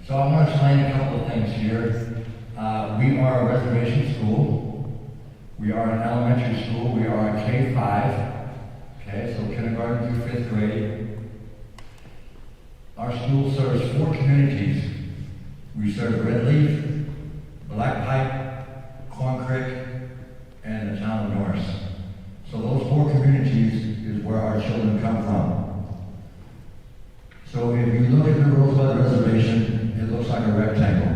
So I want to explain a couple of things here. We are a reservation school. We are an elementary school. We are a K-5. Okay, so kindergarten through 5th grade. Our school serves 4 communities. We serve Red Leaf, Black Pipe, Corn Creek, and the town of Norris. So those 4 communities is where our children come from. So if you look at the Rosebud Reservation, it looks like a rectangle.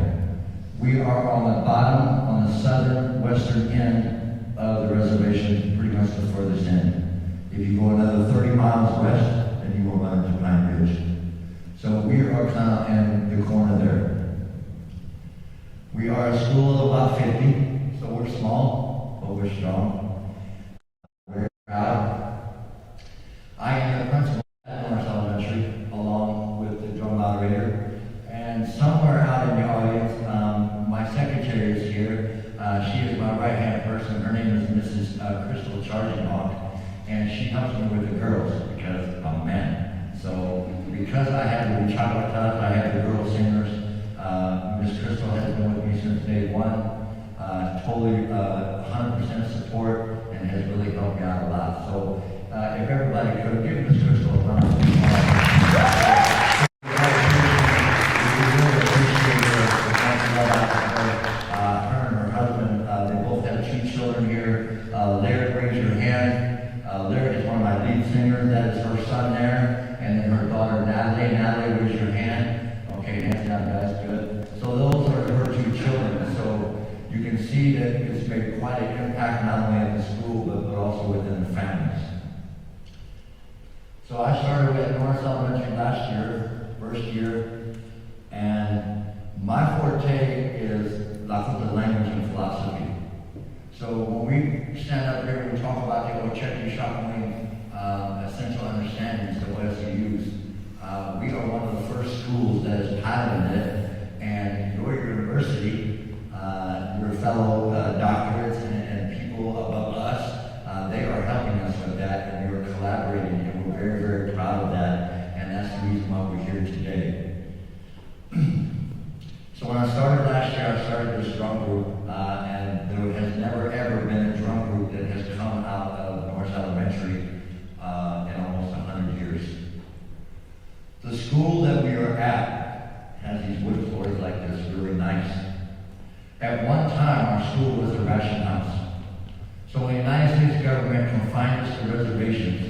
We are on the bottom, on the southern western end of the reservation, pretty much the furthest end. If you go another 30 miles west, then you will run into Pine Ridge. So we are kind of in the corner there. We are a school of about 50, so we're small, but we're strong. We're proud. I am the principal at Norris Elementary, along with the drum moderator. And somewhere out in the audience, my secretary is here. She is my right-hand person. Her name is Mrs. Crystal Charging-Hawk, and she helps me with the girls because I'm a man. So because I have the chocolate touch, I have the girl singers. Miss Crystal has been with me since day one. Totally 100% support and has really helped me out a lot. So if everybody could give Miss Crystal a round of applause. Her and her husband, they both have 2 children here. Laird, raise your hand. Laird is one of my lead singers. That is her son there. And then her daughter Natalie. Natalie, raise your hand. Okay, hands down, guys, good. So those are her 2 children. So you can see that it's made quite an impact not only at the school, but also within the families. So I started at Norris Elementary last year, first year, and my forte is Lakota language and philosophy. So when we stand up here and we talk about the Oceti Sakowin essential understandings of OSU's, we are one of the first schools that has piloted it, and your university, your fellow doctorates and people above us, they are helping us with that, and we are collaborating, and we're very, very proud of that, and that's the reason why we're here today. So when I started last year, I started this drum group, and there has never ever been a drum group that has come out of Norris Elementary in almost 100 years. The school that we are at has these wood floors like this, really nice. At one time, our school was a ration house. So when the United States government confined us to reservations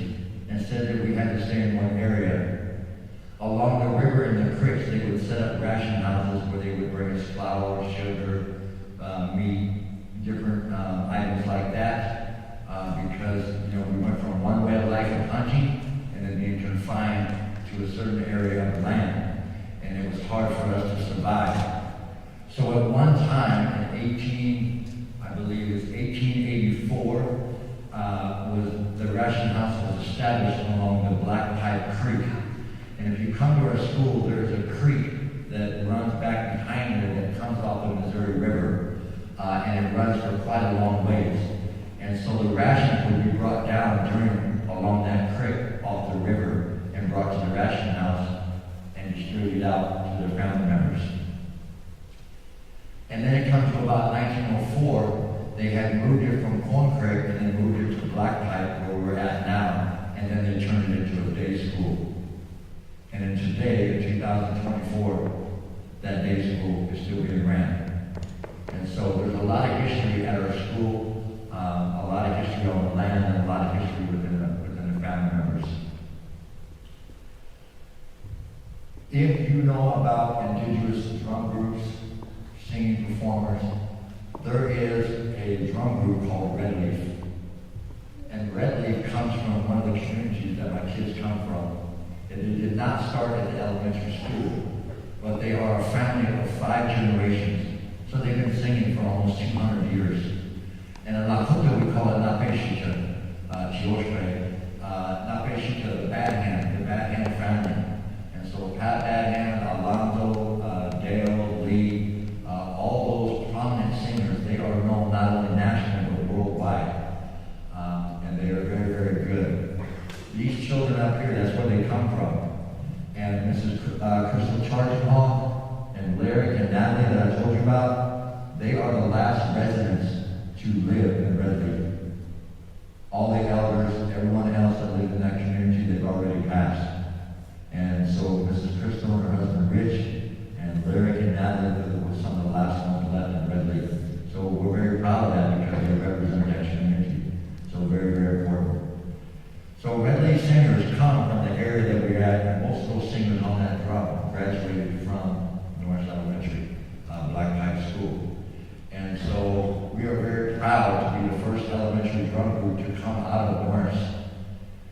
and said that we had to stay in one area, along the river and the creeks, they would set up ration houses where they would bring us flour, sugar, meat, different items like that, because we went from one way of life of hunting and then being confined to a certain area of land, and it was hard for us to survive. So at one time in 1884, the ration house was established along the Black Pipe Creek. And if you come to our school, there's a creek that runs back behind it that comes off the Missouri River, and it runs for quite a long ways. And so the rations would be brought down along that creek off the river and brought to the ration house and distributed out to their family members. And then it comes to about 1904, they had moved it from Corn Creek and then moved it to Black Pipe, where we're at now, and then they turned it into a day school. And then today, in 2024, that day school is still being ran. And so there's a lot of history at our school, a lot of history on the land, and a lot of history within the family members. If you know about indigenous drum groups, singing performers, there is a drum group called Red Leaf. And Red Leaf comes from one of the communities that my kids come from. And it did not start at the elementary school, but they are a family of 5 generations. So they've been singing for almost 200 years. And in Lakota, we call it Napeshita, Chioshpe. Napeshita, the Bad Hand family. And so Pat Bad Hand, Alonzo, Dale, Lee, all those prominent singers, they are known not only nationally, but worldwide. And they are very, very good. These children up here, that's where they come from. And Mrs. Crystal Charging-Hawk and about, they are the last residents to live in Red Lake. All the elders, everyone else that lived in that community, they've already passed. And so Mrs. Crystal and her husband Rich and Lyric and Natalie were some of the last ones left in Red Lake. So we're very proud of that because they represent that community. So very, very important. So Red Lake singers come from the area that we're at, and most of those singers on that drum graduated from Norris Elementary, Black Pipe School. And so we are very proud to be the first elementary drum group to come out of Norris.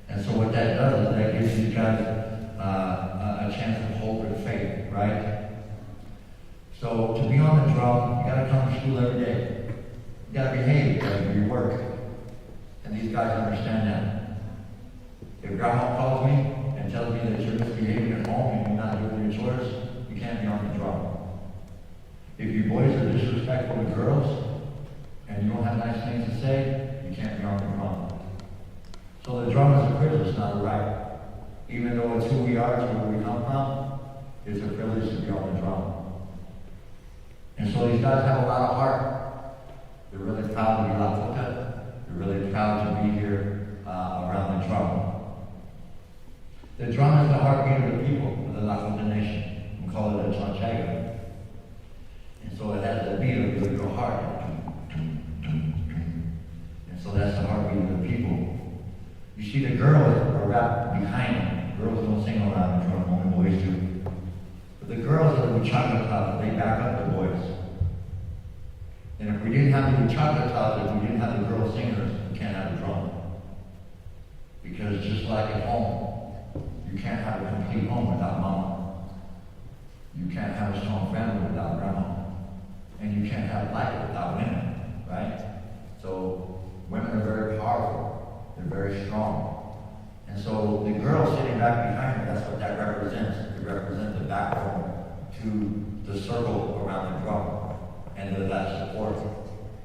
And so what that does is that gives you guys a chance of hope and faith, right? So to be on the drum, you gotta come to school every day. You gotta behave, you gotta do your work. And these guys understand that. If grandma calls me and tells me that you're misbehaving at home and you're not doing your chores, you can't be on the drum. If you boys are disrespectful to girls and you don't have nice things to say, you can't be on the drum. So the drum is a privilege, not a right. Even though it's who we are, it's where we come from, it's a privilege to be on the drum. And so these guys have a lot of heart. They're really proud to be Lakota. They're really proud to be here around the drum. The drum is the heartbeat of the people of the Lakota Nation. We call it a chanchaga. And so it has the beat of your heart. And so that's the heartbeat of the people. You see, the girls are wrapped behind them. Girls don't sing around the drum, only boys do. But the girls are the chocolate clouds, they back up the boys. And if we didn't have the chocolate clouds, if we didn't have the girl singers, we can't have a drum. Because just like at home, you can't have a complete home without mama. You can't have a strong family without grandma. And you can't have life without women, right? So women are very powerful. They're very strong. And so the girls sitting back behind me, that's what that represents. It represents the backbone to the circle around the drum and that support.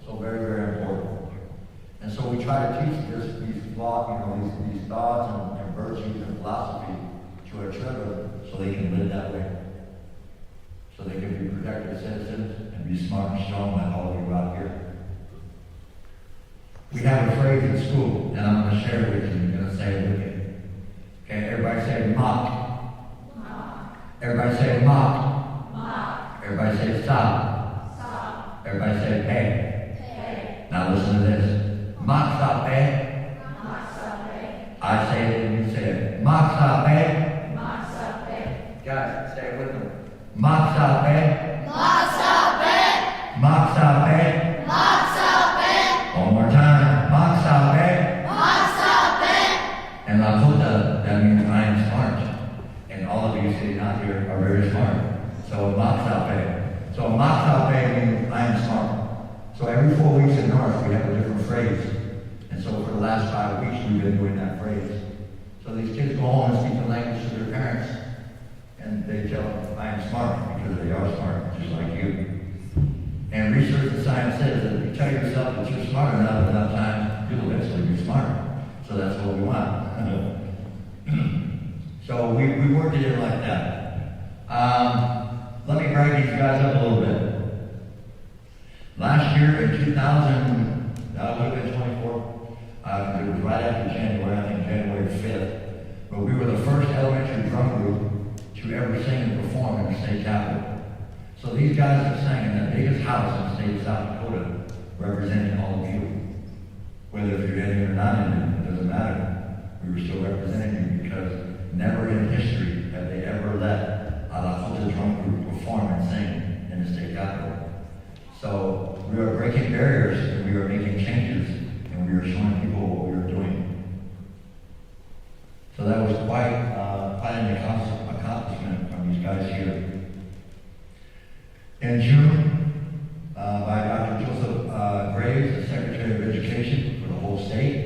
So very, very important. And so we try to teach these thoughts and virtues and philosophy to our children so they can live that way. So they can be productive citizens and be smart and strong like all of you out here. We have a phrase in school, and I'm going to share it with you. I'm going to say it with you. Okay, everybody say mock. Mock. Everybody say mock. Mock. Everybody say stop. Stop. Everybody say pay. Pay. Now listen to this. Mock, stop, pay. Mock, stop, pay. I say it and you say it. Mock, stop, pay. Mock, stop, pay. Guys, say it with me. Mock, stop, pay. Mock, stop, pay. Mock, stop, pay. Mock, stop, pay. One more time. Mock, stop, pay. Mock, stop, pay. And Lakota, that means I am smart. And all of you sitting out here are very smart. So mock, stop, pay. So mock, stop, pay means I am smart. So every 4 weeks in North, we have a different phrase. And so for the last 5 weeks, we've been doing that phrase. So these kids go home and speak the language to their parents. And they tell them, I am smart, because they are smart, just like you. And research and science says that if you tell yourself that you're smart enough times, you'll eventually be smart. So that's what we want. So we worked it in like that. Let me brag these guys up a little bit. Last year in 2000, that would have been 24, it was right after January, I think January 5th, but we were the first elementary drum group to ever sing and perform in the state capitol. So these guys have sang in the biggest house in the state of South Dakota, representing all of you. Whether if you're Indian or not Indian, it doesn't matter. We were still representing you because never in history have they ever let a Lakota drum group perform and sing in the state capitol. So we are breaking barriers and we are making changes and we are showing people what we are doing. So that was quite an accomplishment from these guys here. In June, by Dr. Joseph Graves, the Secretary of Education for the whole state,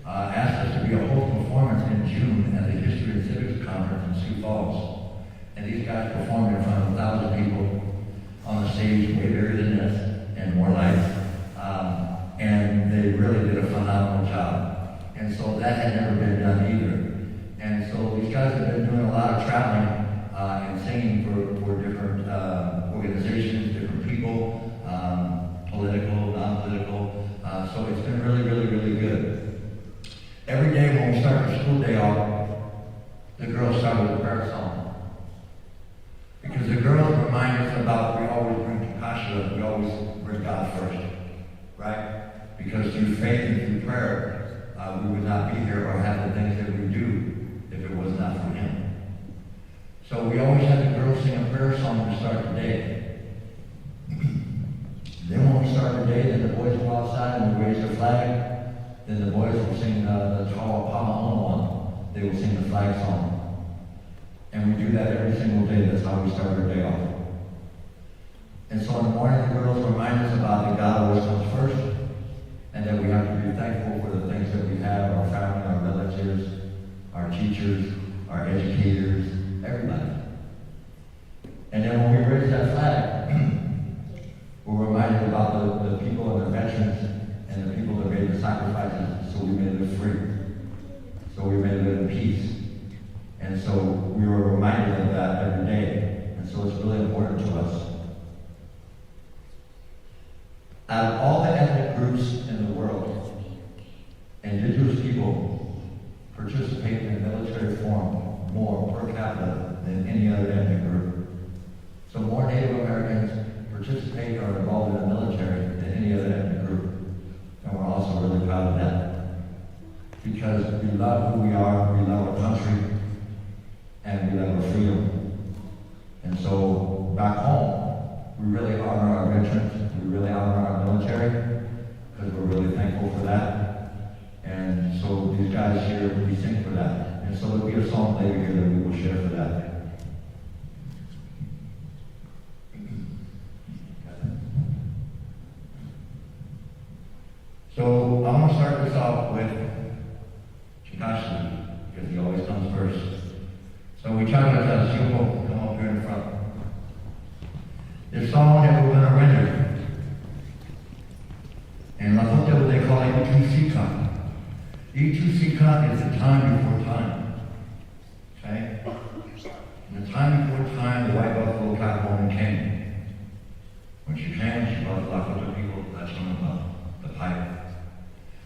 asked us to be a whole performance in June at the History and Civics Conference in Sioux Falls. And these guys performed in front of 1,000 people on a stage way bigger than this and more lights. And they really did a phenomenal job. And so that had never been done either. And so these guys have been doing a lot of traveling and singing for different organizations, different people. about we always bring Takasha, we always bring God first, right? Because through faith and through prayer, we would not be here or have the things that we do if it was not for Him. So we always have the girls sing a prayer song to start the day. Then when we start the day, then the boys go outside and we raise the flag. Then the boys will sing the Tall Pama one. They will sing the flag song. And we do that every single day. That's how we start our day off. And so in the morning, the girls remind us about that God always comes first, and that we have to be thankful for the things that we have, our family, our relatives, our teachers, our educators, everybody. And then when we raise that flag, we're reminded about the people and the veterans and the people that made the sacrifices so we may live free, so we may live in peace. And so we were reminded of that every day. And so it's really important to us. Out of all the ethnic groups in the world, indigenous people participate in military form more per capita than any other ethnic group. So more Native Americans participate or are involved in the military than any other ethnic group. And we're also really proud of that. Because we love who we are, we love our country, and we love our freedom. And so back home, we really honor our veterans, we really honor our military, because we're really thankful for that. And so these guys here, we sing for that. And so there'll be a song later here that we will share for that. So I'm going to start this off with Chikashi, because he always comes first. So we try to come up here in front. This song that we're going to render, and Lakota, what they call it, E2C-Con. E2C-Con is the time before time. Okay? In the time before time, the white buffalo black woman came. When she came, she brought the Lakota people, that's one of the pipe.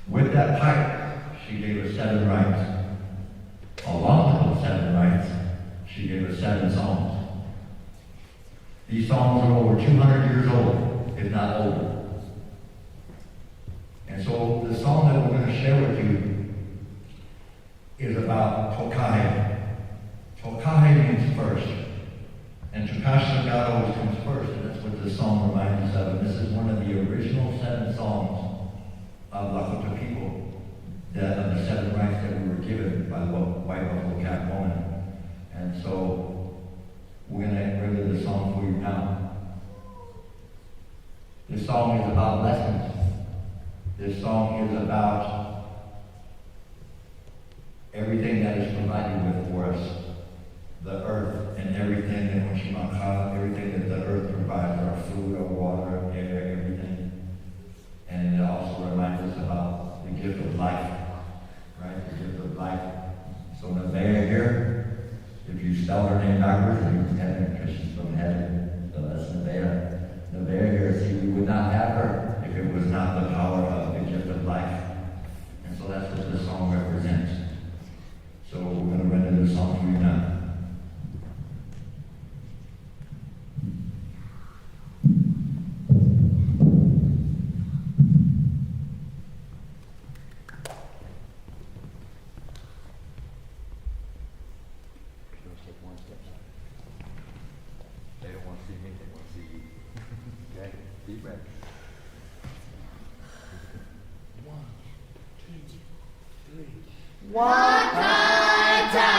With that pipe, she gave us 7 rights. Along with those 7 rights, she gave us 7 songs. These songs are over 200 years old, if not older. And so the song that we're going to share with you is about Tokahe. Tokahe means first. And Takasha, God always comes first, and that's what this song reminds us of. And this is one of the original 7 songs of Lakota people, that of the 7 rights that we were given by the white buffalo cat woman. And so we're going to render the song for you now. This song is about lessons. This song is about everything that is provided with for us. The earth and everything that everything that the earth provides, our food, our water, our air, everything. And it also reminds us about the gift of life, right? The gift of life. So Nevaeh here, if you spell her name backwards, and you heaven, Christians from heaven, so that's Nevaeh. Nevaeh here, see, we would not have her if it was not the power of the gift of life. And so that's what this song represents. So we're going to render this song for you now. Wanita cha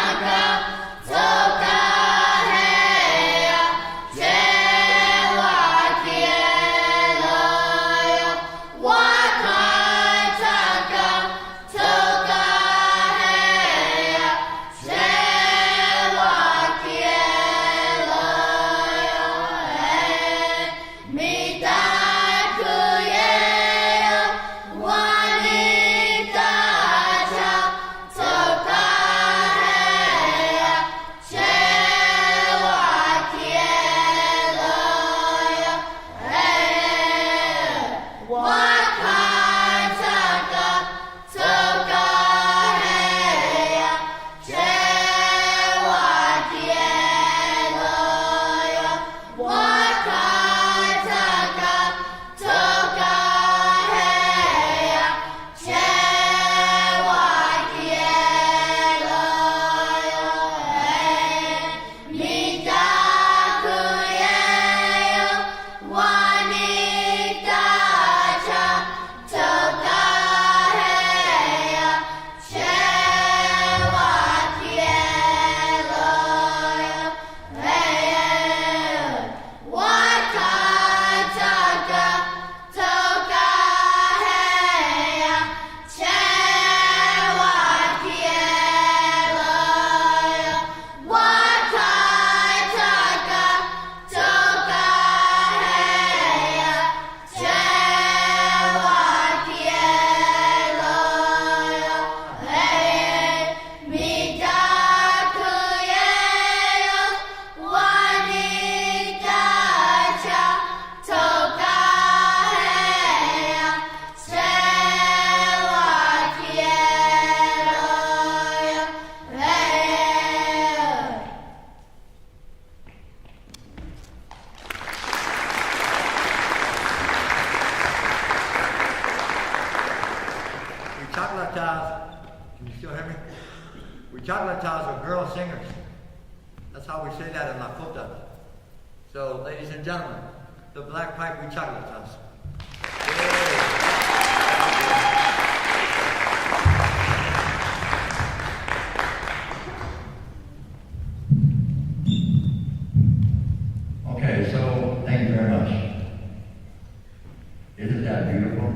toka can you still hear me? We chocolatize are girl singers. That's how we say that in Lakota. So, ladies and gentlemen, the black pipe we chocolatize. Okay, so thank you very much. Isn't that beautiful?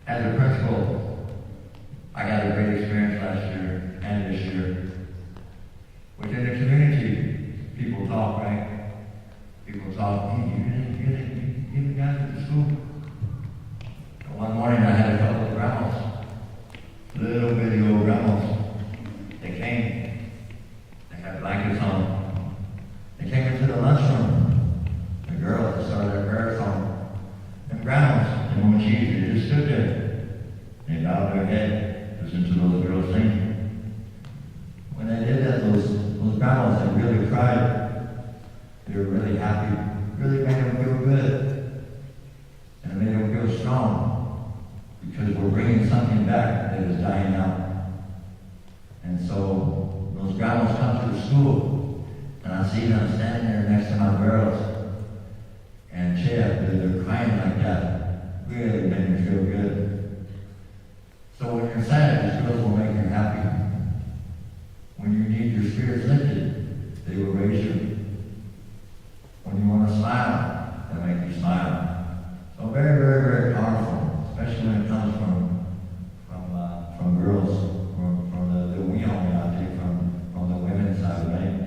As a principal, I got a great experience last year and this year. Within the community, people talk, right? People talk, hey, you the guys at the school? And one morning I had a couple of grandmas, little bitty old grandmas. They came, they had blankets on. They came into the lunchroom. The girls started their marathon. And grandmas, they won't cheese, they just stood there. They bowed their head, listened to those girls sing. When they did that, those grandmas, they really cried. They were really happy. Really made them feel good. And it made them feel strong. Because we're bringing something back that is dying out. And so, those grandmas come to the school, and I see them standing there next to my girls. And they're crying like that. Really made me feel good. So when you're sad, these girls will make you happy. When you need your spirits lifted, they will raise you. When you want to smile, they'll make you smile. So very, very, very powerful, especially when it comes from girls, from the we only I think from the women's side, right?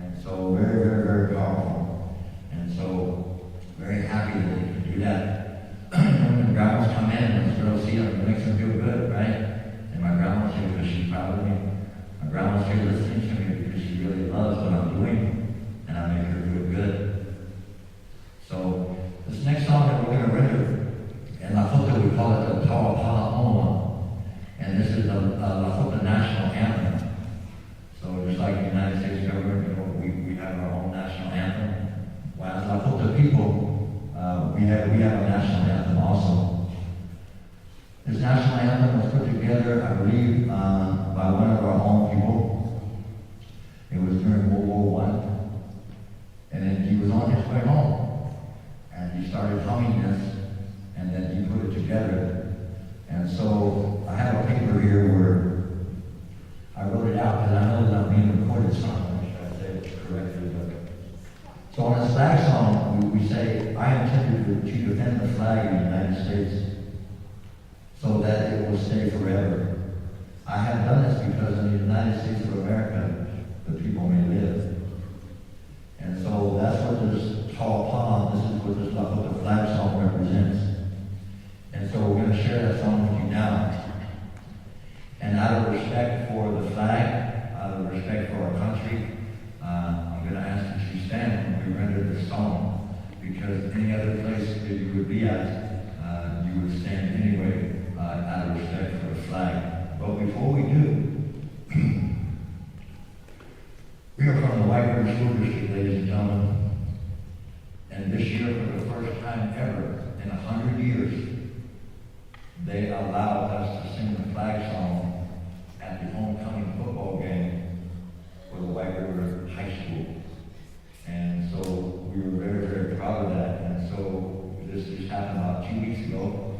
And so very, very, very powerful. And so very happy that they can do that. When the grandmas come in and those girls see them, it makes them feel good, right? And my grandma's here because she's proud of me. My grandma's here listening to me because she really loves what I'm doing, and I make her feel good. So this next song that we're going to render, in Lakota we call it the Tawapala Oma, and this is the Lakota national anthem. So just like the United States government, we have our own national anthem. Well, as Lakota people, we have a national anthem also. This national anthem was put together, I believe, by one of our own people. It was during World War I. And then he was on his way home. And he started humming this, and then he put it together. And so I have a paper here where I wrote it out because I know that I'm being recorded somewhere. Should I say it correctly? So on this flag song, we say, I intended to defend the flag of the United States so that it will stay forever. I have done this because in the United States of America, the people may live. And so that's what this tall palm, this is what this Lakota flag song represents. And so we're going to share that song with you now. And out of respect for the flag, out of respect for our country, I'm going to ask that you stand when we render this song, because any other place that you would be at, you would stand anyway, out of respect for the flag. But before we do, we are from the White River School District, ladies and gentlemen, and this year, for the first time ever in 100 years, they allowed us to sing the flag song at the homecoming football game for the White River High School. And so we were very, very proud of that. And so this just happened about 2 weeks ago.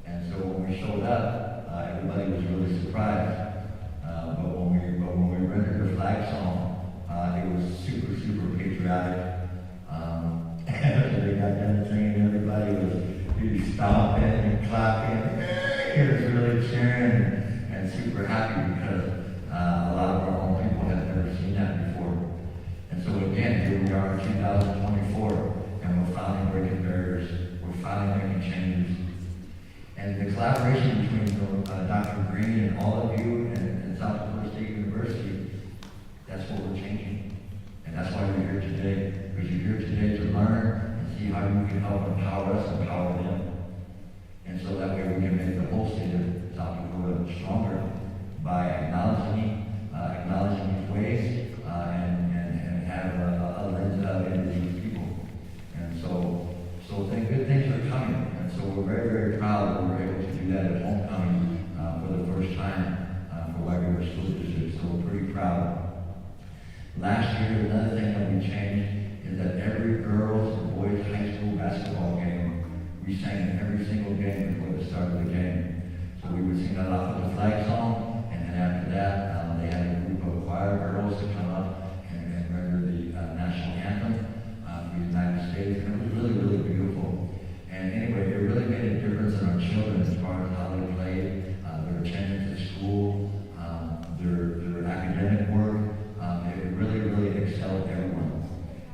And so when we showed up, everybody was really surprised. But when we rendered the flag song, it was super, super patriotic. After they got done singing, everybody was really stomping and clapping. It was really cheering and super happy because a lot of our own people had never seen that before. And so again, here we are in 2024, and we're finally breaking barriers. We're finally making changes. And the collaboration between Dr. Green and all of you and South Dakota State University, that's what we're changing. And that's why you're here today, because you're here today to learn and see how you can help empower us, empower them. And so that way we can make the whole state of South Dakota stronger by acknowledging these ways and have a lens into these people. And so good things are coming. And so we're very, very proud that we're able to we changed is that every girls and boys high school basketball game, we sang every single game before the start of the game. So we would sing a lot of the flag song, and then after that, they had a group of choir girls to come up and render the national anthem for the United States, and it was really, really beautiful. And anyway, it really made a difference in our children as far as how they played, their attendance at school, their academic work. It really, really excelled everyone.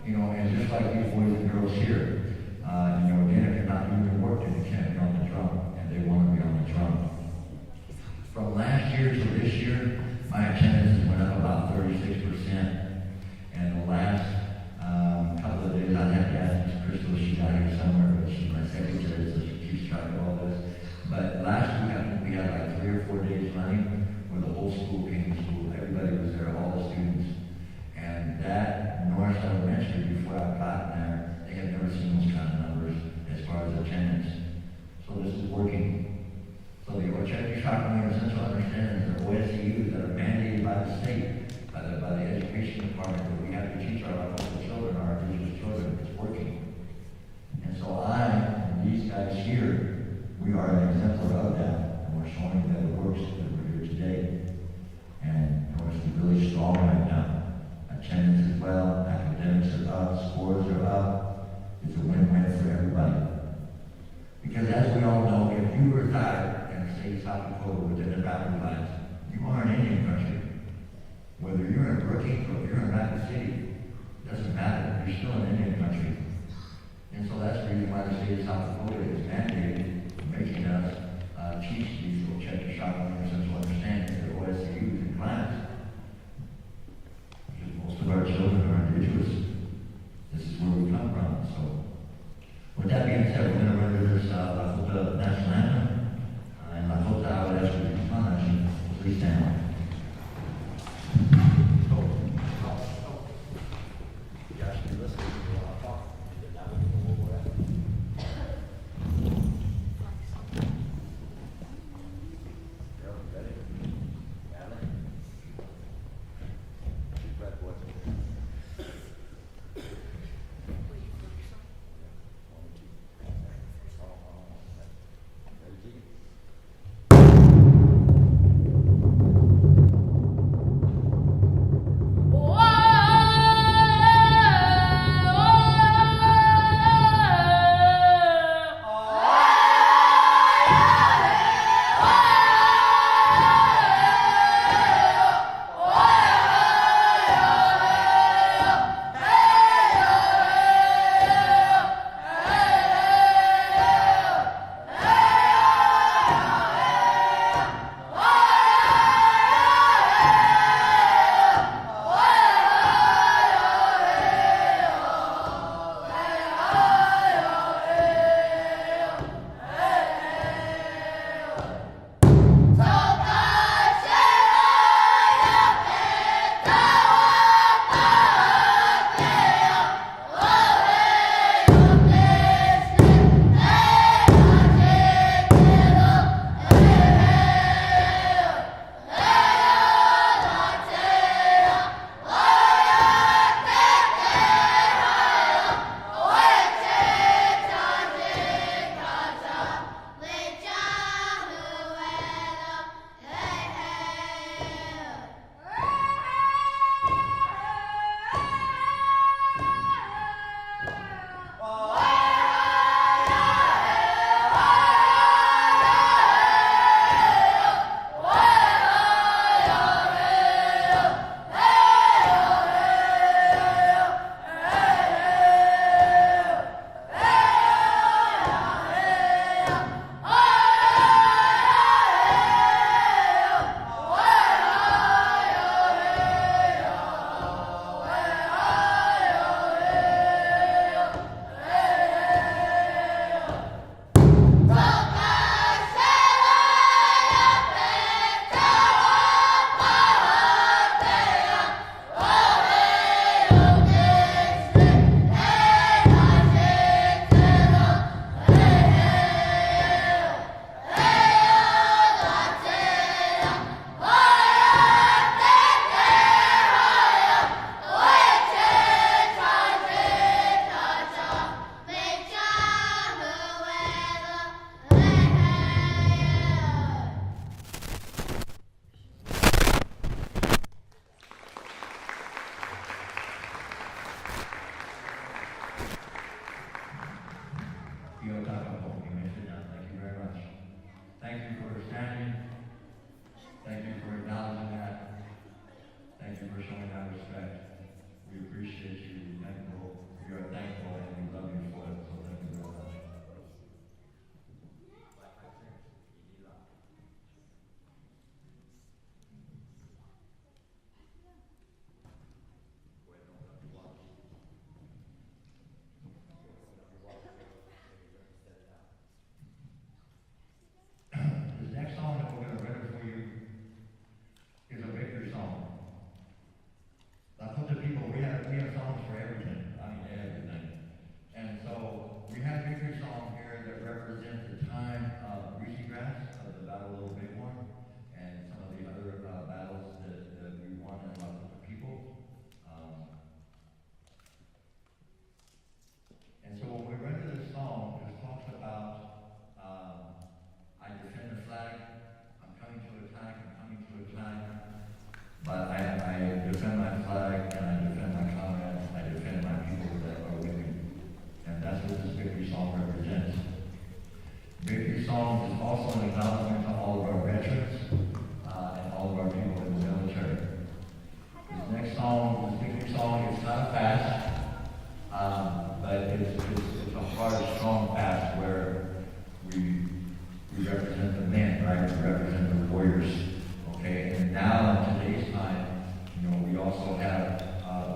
You know, and just like these boys and girls here, you know, again, if you're not doing your work, then you can't be on the drum, and they want to be on the drum. From last year to this year, my attendance went up about 36%. And the last couple of days, I had to ask Miss Crystal, she's out here somewhere, but she's my secretary, so she keeps track of all this. But last week, I think we had like 3 or 4 days running where the whole school came to school. Everybody was there, all the students. And that Norris Elementary, before I got there, they had never seen those kind of numbers as far as attendance. So this is working. So the Oceti Sakowin essential understandings are OSCUs that are mandated by the state, by the education department, that we have to teach our local children, our indigenous children. It's working. And so I, and these guys here, we are an exemplar of that, and we're showing that it works, that we're here today. And Norris is really strong right now. Attendance as well, academics are up, scores are up. It's a win-win for everybody. Because as we all know, if you reside in the state of South Dakota within the boundary lines, you are an Indian country. Whether you're in Brookings or if you're in Rapid City, doesn't matter. You're still an Indian country. And so that's the reason why the state of South Dakota is mandated making us teach these Oceti Sakowin essential understandings, their OSCUs in class. Because most of our children are indigenous. This is where we come from. So, with that being said, we're going to render this La Jota national anthem. And La Jota, I would ask you to come on and please stand. not fast, but it's a hard, strong fast where we represent the men, right? We represent the warriors, okay? And now in today's time, you know, we also have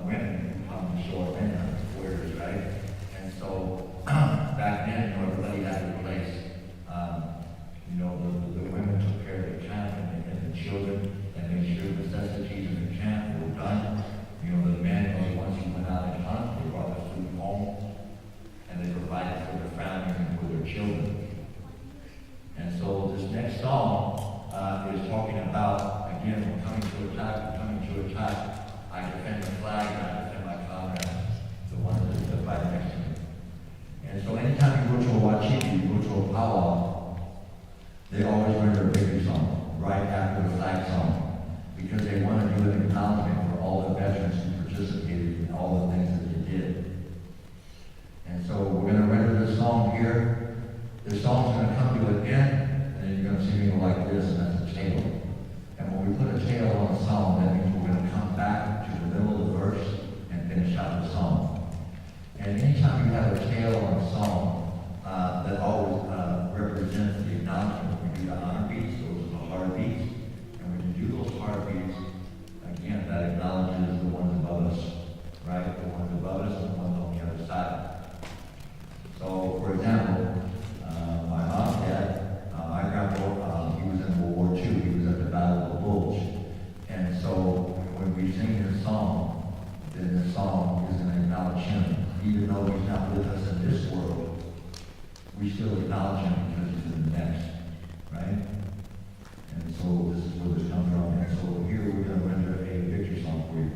women who come to show our men as warriors, right? And so back then, you know, everybody had their place. You know, the women took care of the camp and the children and made sure the necessities in the camp were done. You know, the men, once you went out and hunt, they brought the food home and they provided for their families and for their children. And so this next song is talking about, again, we're coming to attack, we're coming to attack. I defend the flag and I defend my comrades, the ones that fight next to me. And so anytime you go to a Oceti, you go to a powwow, they always render a victory song right after the flag song because they want to do an acknowledgement for all the veterans who participated in all the things that they did. And so we're going to render this song here. This song's going to come to an end, and then you're going to see me go like this, and that's a tail. And when we put a tail on a song, that means we're going to come back to the middle of the verse and finish out the song. And anytime you have a tail on a song, that always represents the acknowledgement. We do the honor beats, those are the hard beats. And when you do those hard beats, again, that acknowledges the ones above us, right? The ones above us and the ones on the other side. So, for example, my mom's dad, my grandpa, he was in World War II. He was at the Battle of the Bulge. And so, when we sing this song, then the song is going to acknowledge him. Even though he's not with us in this world, we still acknowledge him because he's in the next, right? And so this is where this comes from. And so here we're going to render a victory song for you.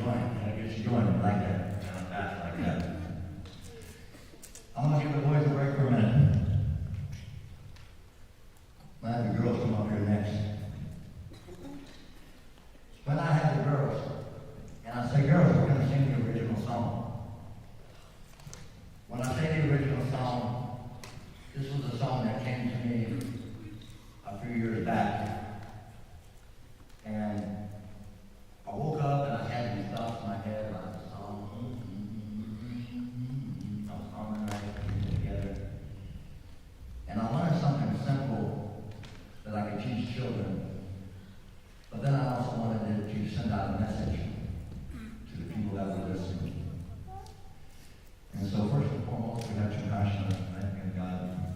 going. Gotta get you going like that. Kind of fast like that. I'm gonna give the boys a break for a minute. I have the girls come up here next. When I have the girls, and I say, girls, we're gonna sing the original song. When I say the original song, this was a song that came to me a few years back. And I woke up and I had these thoughts in my head about the song. I was harmonizing together. And I learned something simple that I could teach children. But then I also wanted to send out a message to the people that were listening. And so first and foremost, we have compassion and thanking God.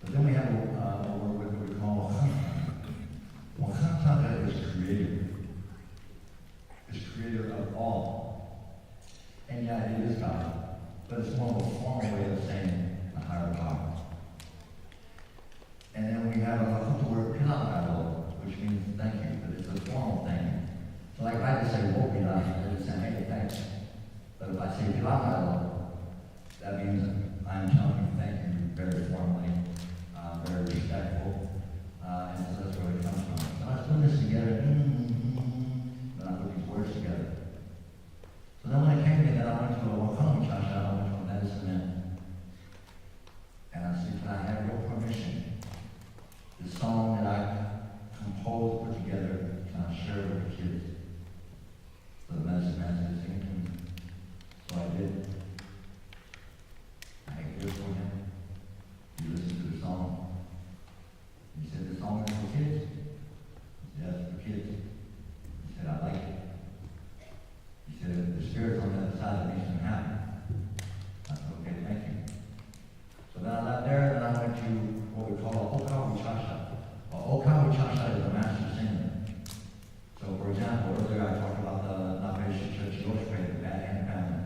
But then we have a word that we call well, Kantata is creator. Is creator of all. And yeah, it is God. But it's more of a formal way of saying a higher power. And then we have the word Pinakalo, which means thank you, but it's a formal thing. So like if I just say Wopila, I just say, hey, thanks. But if I say Pinakalo, that means I'm telling you thank you very formally, very respectful. And so that's where it comes from. So let's put this together, then I put these words together. So then when it came to me, then I went to a Wakami Chasha, I went to a medicine man. And I said, can I have your permission? The song that I composed, put together, can I share with the kids? So the medicine man said, sing it to me. So I did. I gave it for him. He listened to the song. He said, the song is for kids? I said, yes, for kids. He said, I like it. He said, the spirit's on the other side that makes them happy. I said, okay, thank you. So then I left there, and then I went to what we call a Okawi Chasha. Okawi Chasha is a master singer. So for example, earlier I talked about the Nabeshi Church Yoshpe, the Bad Hand family.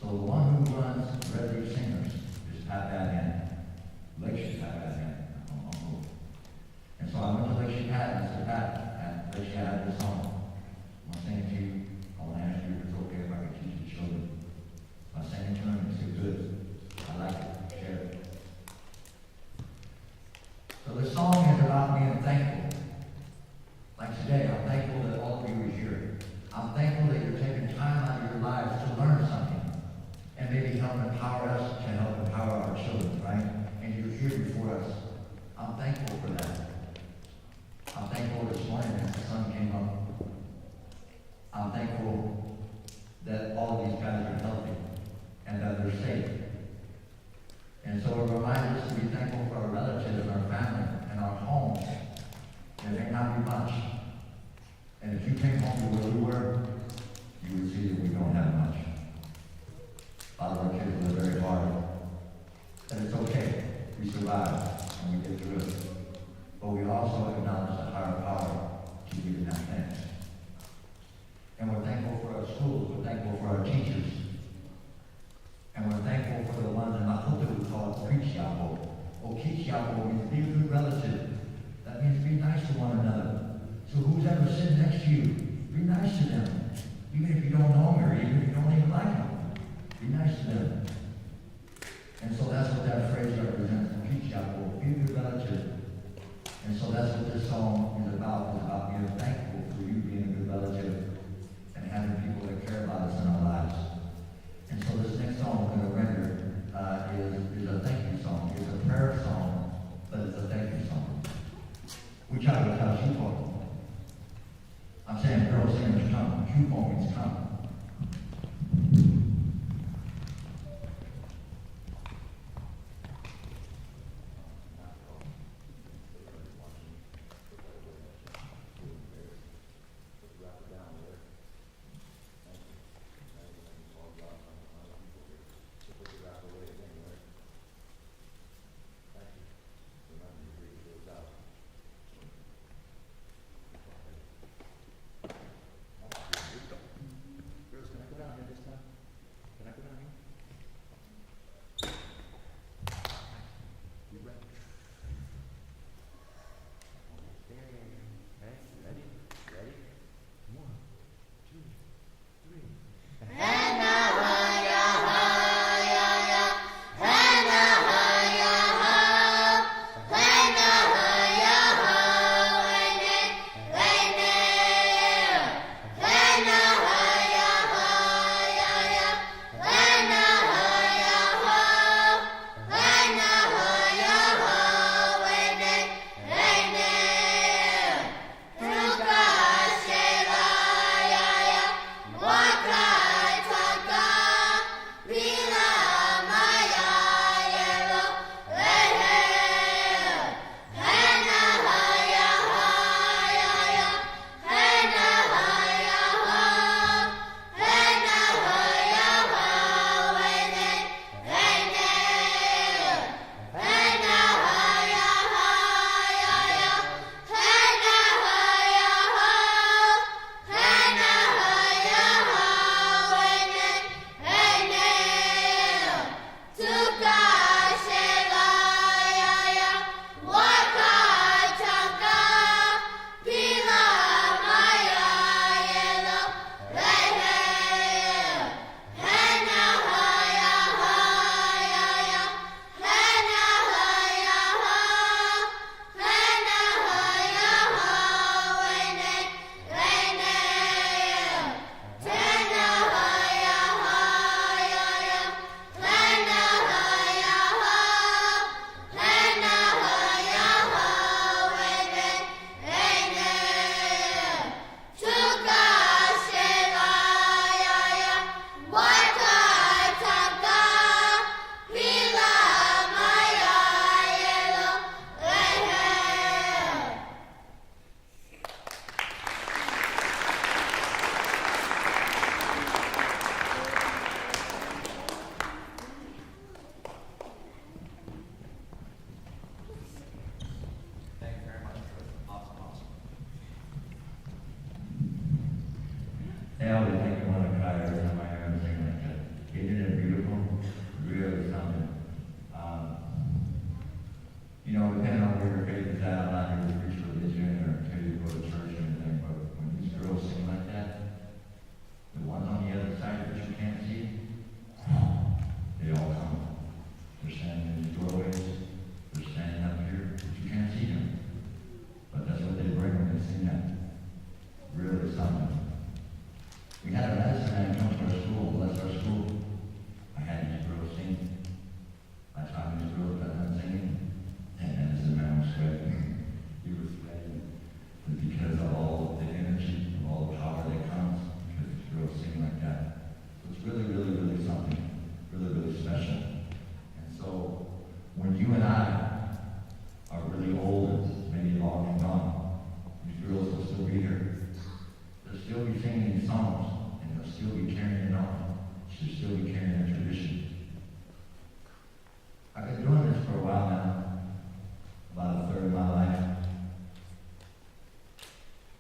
So the one who runs Red Leaf Singers is Pat Bad Hand. Lakeship Pat Bad Hand. And so I went to Lakeship Pat and I said, Pat, Lakeship, I have this song. I'm going to sing it to you. I want to ask you if it's okay if I can teach the children. So I sang it to him and he said, good. I like it. Share it. So the song is about being thankful. Like today, I'm thankful that all of you are here. I'm thankful that you're taking time out of your lives to learn something. And maybe help empower us to help empower our children, right? And you're here before us. I'm thankful for that. I'm thankful this morning that the sun came up. I'm thankful that all of these guys are healthy and that they're safe. And so it reminds us to be thankful for our relatives and our family and our homes. It may not be much. And if you came home to where we were, you would see that we don't have much. A lot of our kids live very hard. And it's okay. We survive and we get through it. But we also acknowledge the higher power to give it that thanks. And we're thankful for our schools. We're thankful for our teachers. And we're thankful for the ones in Maputo we call Okichiapo. Okichiapo means be a good relative. That means be nice to one another. So who's ever sitting next to you, be nice to them. Even if you don't know them or even if you don't even like them. Be nice to them. And so that's what that phrase represents. Okichiapo, be a good relative. And so that's what this song is about being thankful for you being a good relative and having people that care about us in our lives. And so this next song we're going to render is a thank you song. It's a prayer song, but it's a thank you song. We try to tell Shupo. I'm saying girls singers come. Shupo means come. tell, they make me want to cry every time I hear them sing like that. Isn't it beautiful? Really something. You know, depending on where your faith is at, I'm not here to preach religion or tell you to go to church or anything, but when these girls sing like that, the ones on the other side that you can't see, they all come. They're standing in these doorways, they're standing up here, but you can't see them. But that's what they bring when they sing that. Really something. We had a medicine man come to our school, bless our school. I had these girls sing. I taught these girls got done singing, and medicine man was sweating. He was sweating. But because of all the energy, of all the power that comes, because these girls sing like that. So it's really, really, really something. Really, really special. And so, when you and I are really old and maybe long and gone, these girls will still be here. They'll still be singing these songs, and they'll still be carrying it on. She'll still be carrying the tradition. I've been doing this for a while now, about a third of my life.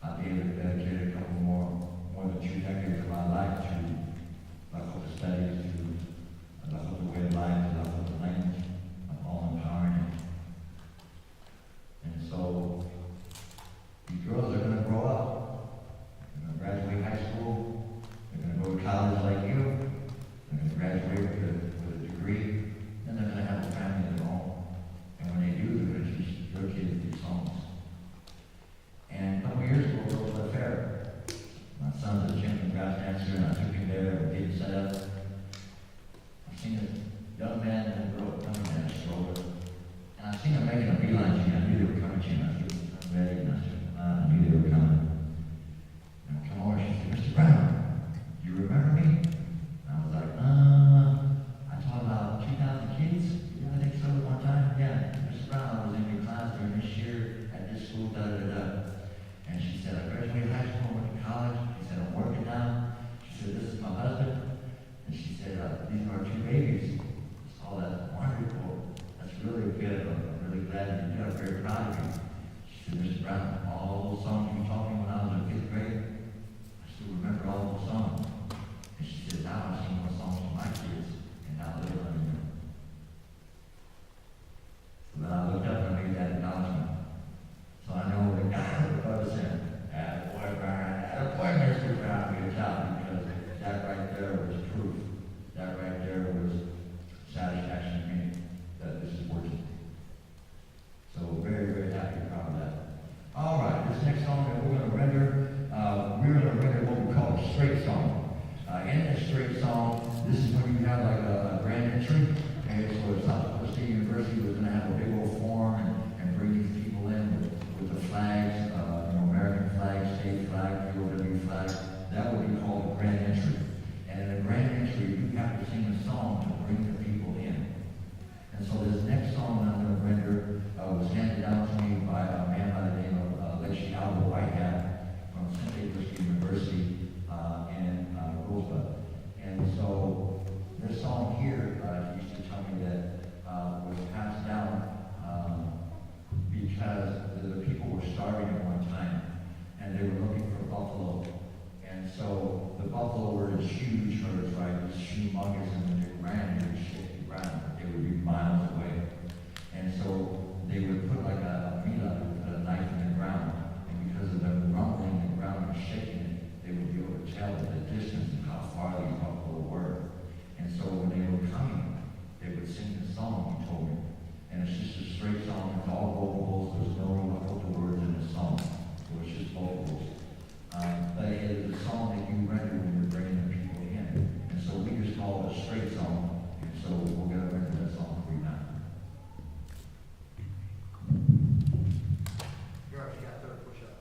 I've been able to dedicate a couple more than 2 decades of my life to Lakota studies, to Lakota way of life, to Lakota language, of all empowering it. And so, these girls are going to grow up. They're going to graduate high school. They're going to go to college like you. They're going to graduate with a degree. Then they're going to have a family of their own. And when they do, they're going to teach their kids these songs. And a couple years ago, we were at a fair. My son's a gym and grass dancer, and I took him there and getting set up. I seen a young man and a girl coming down the stroller. And I seen them making a beeline to me. I knew they were coming to me. I said, I'm ready. And I said, I knew they were coming. And I come over, she said, Mr. Brown, you remember me? And I was like, I taught about 2,000 kids. Yeah, I think so one time. Yeah, Mr. Brown, I was in your class during this year at this school, da-da-da-da. And she said, I graduated high school, went to college. She said, I'm working now. She said, this is my husband. And she said, these are our 2 babies. I saw that. Wonderful. That's really good. I'm really glad that you got very proud of you. She said, Mr. Brown, all those songs you taught me when I was in 5th grade, I still remember all those songs. And she said, now I'm singing those songs for my kids, and now they're learning them. So then I looked up and I made that acknowledgement. So I know that God was saying, attaboy, Brian, attaboy, Mr. Brown, good job, because that right there was proof. That right there was satisfaction to me that this is working. So very, very happy and proud of that. All right, this next song that we're going to render what we call a straight song. In this straight song, this is when you have like a grand entry. Okay, so South State University was going to have a big old forum and bring these people in with the flags, American flag, state flag, POW flag. That would be called a grand entry. And in a grand entry, you have to sing a song to bring the people in. And so this next song I'm going to render was handed down to me by a man by the name of Lexi Alba Whitehat from St. David's University in Rosebud. And so this song here, he used to tell me that was passed down because the people were starving at one time and they were looking for buffalo. And so the buffalo were in huge herds, right? It was humongous, and when they ran, they would shake the ground. They would be miles away. And so they would put like a mila, they would put a knife in the ground. And because of the rumbling, the ground was shaking, they would be able to tell the distance and how far these buffalo were. And so when they were coming, they would sing the song, he told me. And it's just a straight song, it's all vocals, there's no Lakota words in the song. So it's just vocals. But it is a song that you render when you're bringing the people in. And so we just call it a straight song. And so we're going to render that song for you now. You already got third push up.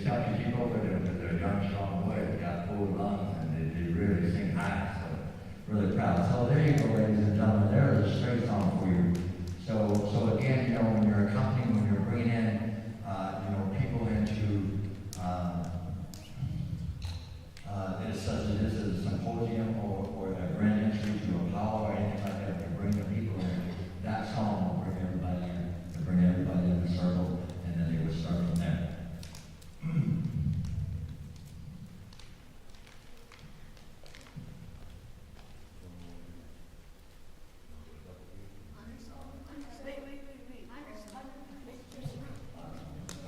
tell you keep over there with their young, strong boys. They got full lungs and they really sing high. So really proud. So there you go, ladies and gentlemen. There's a straight song for you. So again, you know, when you're accompanying, when you're bringing in, people into such as this as a symposium or a grand entry to a power or anything like that, to bring the people in, that song will bring everybody in, to bring everybody in the circle, and then they would start from there.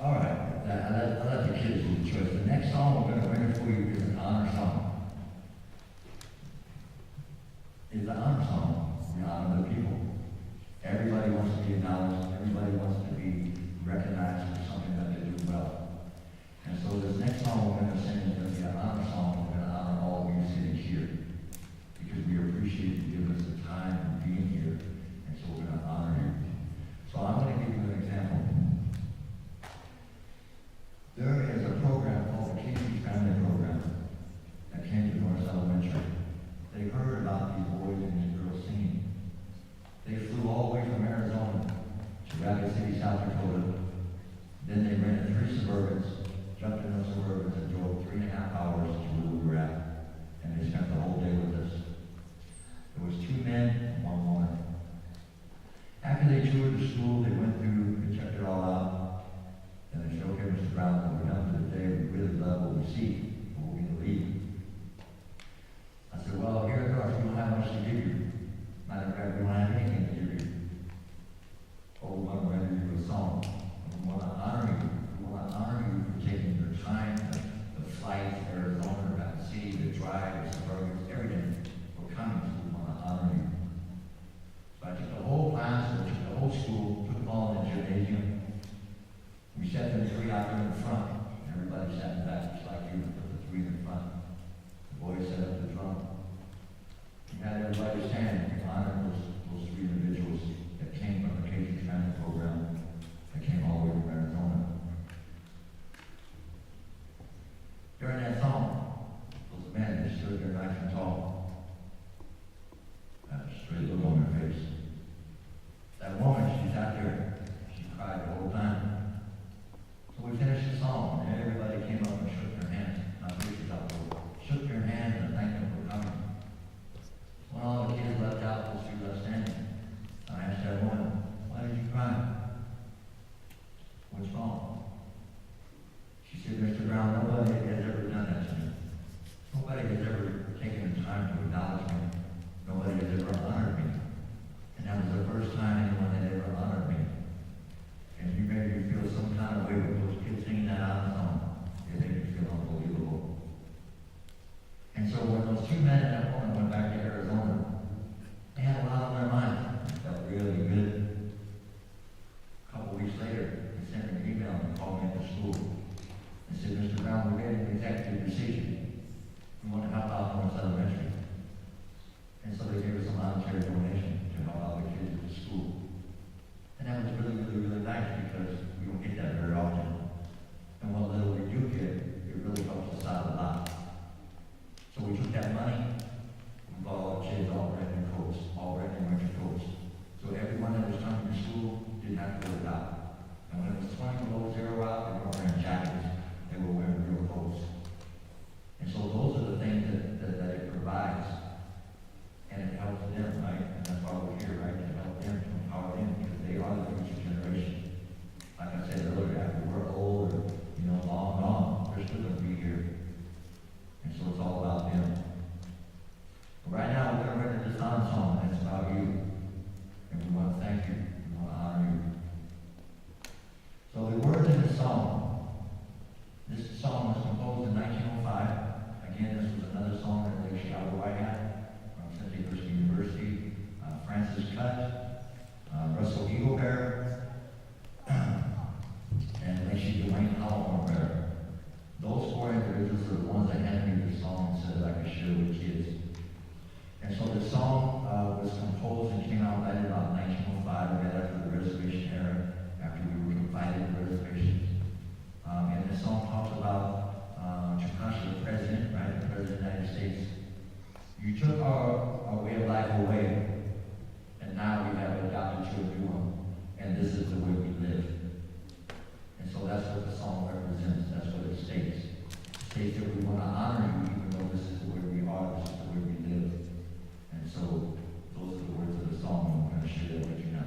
All right, I'll let the kids do the choice. The next song we're going to bring for you is an honor song. It's an honor song. We honor the people. Everybody wants to be acknowledged. Everybody wants to be recognized for something that they do well. And so this next song we're going to sing is going to be an honor song. We're going to honor all of you sitting here because we appreciate you giving us the time and being here. And so we're going to honor you. So I'm going to give you an example. There is a program called the Casey Family Program that came to North Elementary. They heard about these boys and these girls singing. They flew all the way from Arizona to Rapid City, states that we want to honor you, even though this is the way we are, this is the way we live. And so, those are the words of the song, and we're going to share that with you now.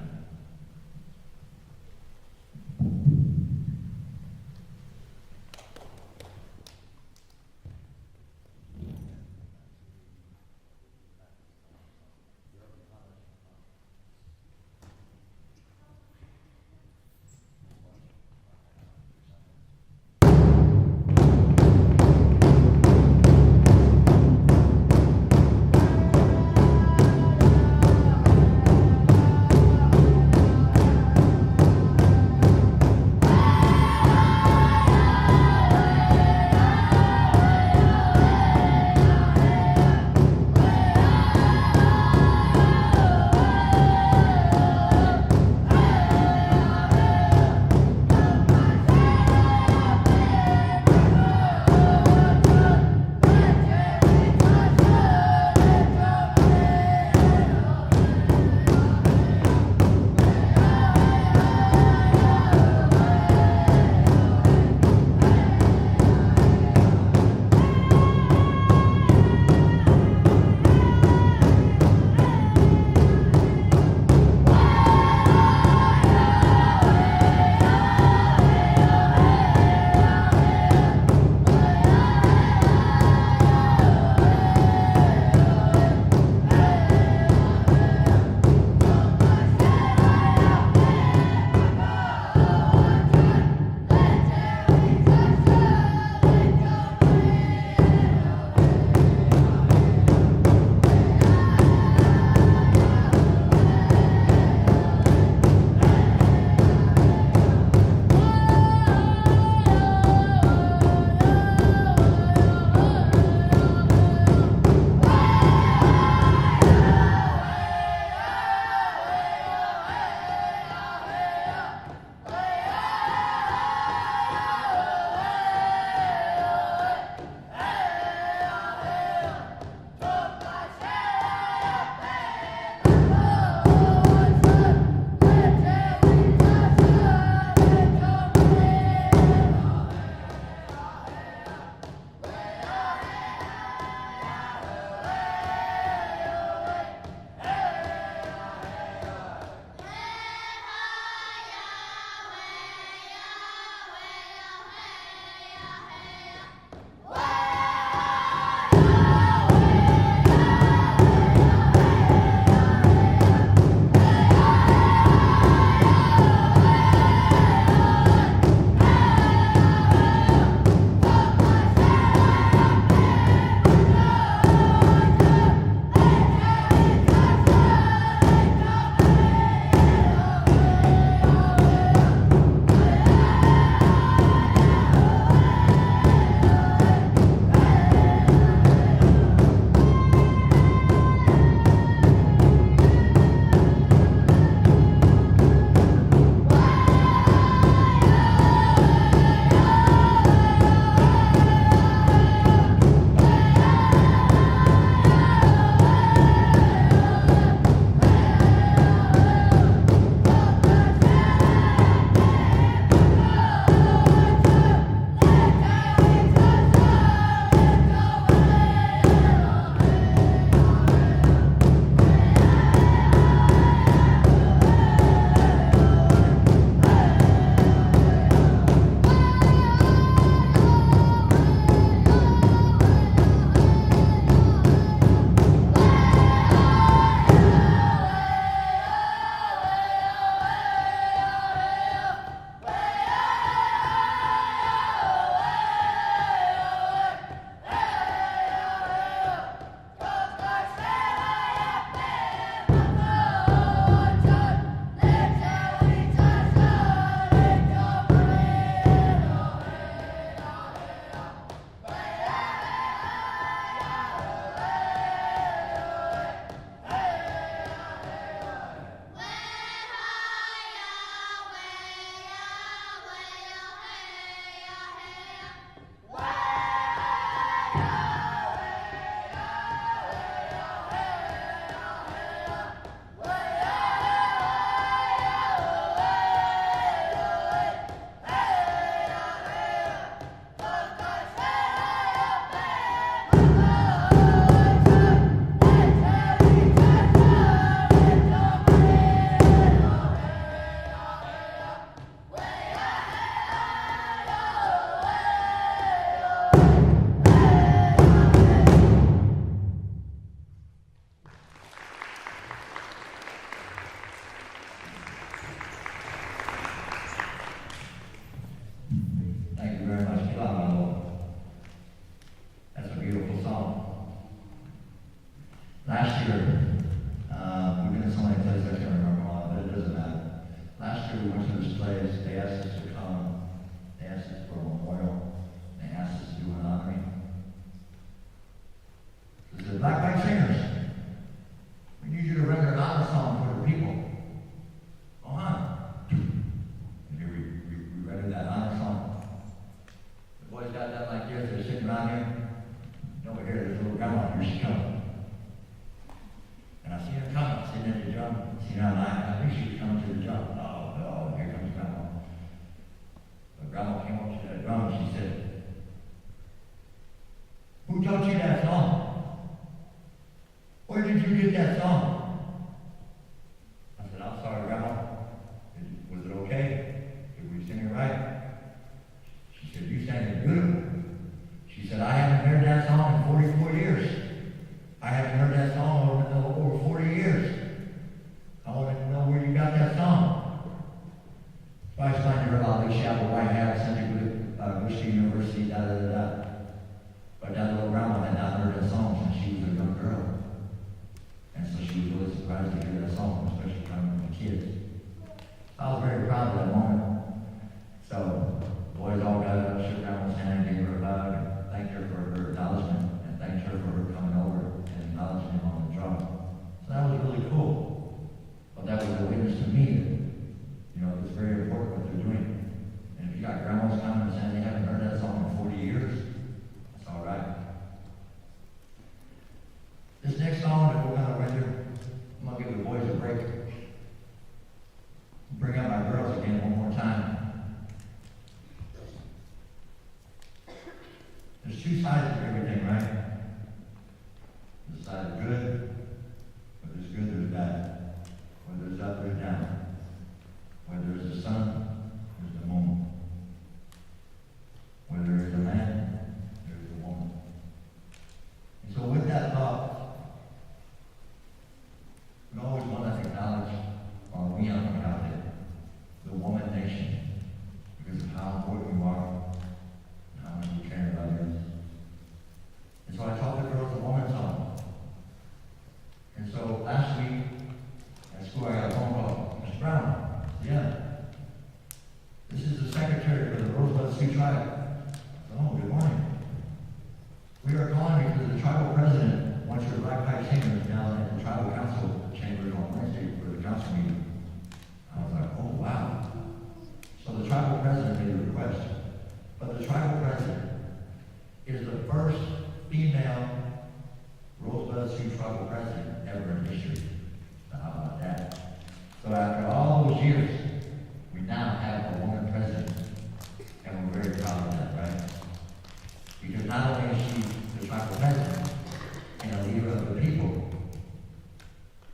downstairs, they're sitting around here. And over here, there's a little grandma, here she comes. And I seen her coming, sitting at the drum. Seen her lying. I think she was coming to the drum. Oh, no, here comes grandma. But grandma came up to that drum and she said, "Who taught you that song? Where did you get that song?" I said, "I'm sorry, grandma. Was it okay? Did we sing it right?" She said, "You sang it beautiful." She said, "I haven't heard that song in 44 years. I haven't heard that song over 40 years. I want to know where you got that song." So I explained to her about Big Chapel, White Hat, Central Michigan University, da da da da. But that little grandma had not heard that song since she was a young girl. And so she was really surprised to hear that song, especially coming from the kids. I was very proud of that moment. So the boys all got up, shook grandma's hand, gave her a hug, and thanked her for her acknowledgement, and thanked her for her coming over and acknowledging him on the drum. So that was really cool. But that was a witness to me that, you know, it's very important what they're doing. And if you got grandmas coming and saying they haven't heard that song in 40 years, it's all right. This next song that we're going to render, I'm going to give the boys a break. Bring up my girls again one more time. There's two sides to everything, right? There's side of good, but there's good, there's bad. Where there's up, there's down. Where there's the sun, there's the moon. Where there is a man, there's a woman. And so with that thought, we always want to acknowledge, or we acknowledge it, the woman nation, because of how important you are and how much you care about others. And so I taught the girls a woman song. And so last week at school I got a phone call. "Mr. Brown," "Yeah, this is the secretary for the Rosebud Sioux Tribe." I said, "Oh, good morning. We are calling because the tribal president wants your black pipe singers down at the tribal council chambers on Wednesday for the council meeting." I was like, "Oh, wow." So the tribal president made a request. But the tribal president is the first female Rosebud Sioux tribal president ever in history. So how about that? So after all those years, we now have a woman president. And we're very proud of that, right? Because not only is she the tribal president and a leader of the people,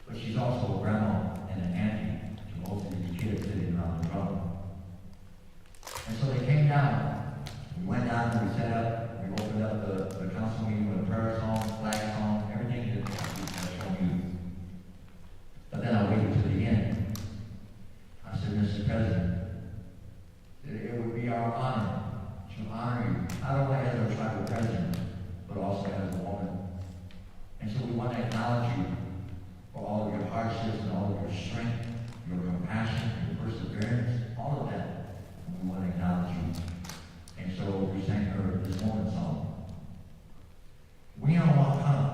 but she's also a grandma and an auntie to most of these kids sitting around the drum. And so they came down. We went down and we set up, we opened up the council meeting with a prayer song, flag song, everything that we shown you. But then I waited to the end. I said, "Mr. President, it would be our honor to honor you, not only as our tribal president, but also as a woman. And so we want to acknowledge you for all of your hardships and all of your strength, your compassion, your perseverance, all of that. And we want to acknowledge you." And so we sang her this woman song. "We don't want to come.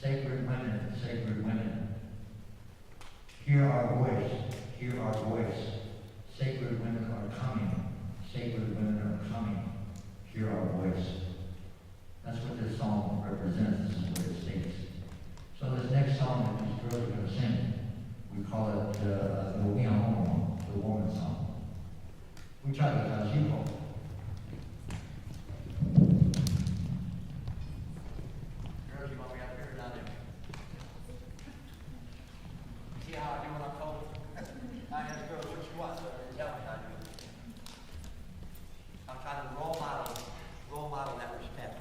Sacred women, sacred women. Hear our voice, hear our voice. Sacred women are coming. Sacred women are coming. Hear our voice." That's what this song represents. This is what it states. So this next song that these girls are going to sing, we call it the woman song. We try to tell you. Girls, you want me up here or down there? You see how I do when I'm cold? I ask girls what you want, so they tell me how to do it. I'm trying to role model that respect.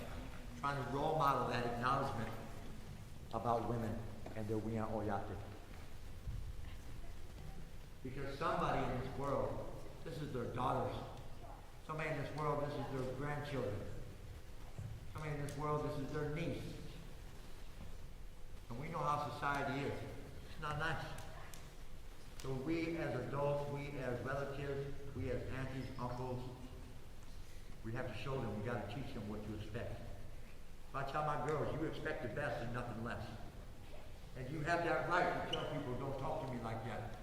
Trying to role model that acknowledgement about women and their Wian Oyate. Because somebody in this world, this is their daughters. Somebody in this world, this is their grandchildren. Somebody in this world, this is their niece. And we know how society is. It's not nice. So we as adults, we as relatives, we as aunties, uncles, we have to show them, we got to teach them what to expect. If I tell my girls, you expect the best and nothing less. And you have that right to tell people, don't talk to me like that.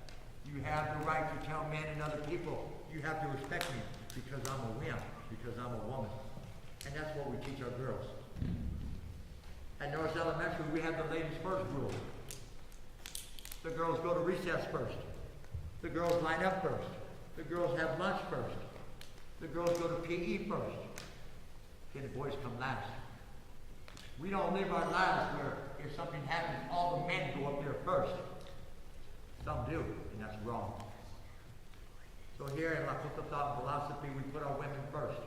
You have the right to tell men and other people, you have to respect me because I'm a wimp, because I'm a woman. And that's what we teach our girls. At North Elementary, we have the ladies first rule. The girls go to recess first. The girls line up first. The girls have lunch first. The girls go to PE first. Then the boys come last. We don't live our lives where if something happens, all the men go up there first. Some do, and that's wrong. So here in Lakota Thought and Philosophy, we put our women first.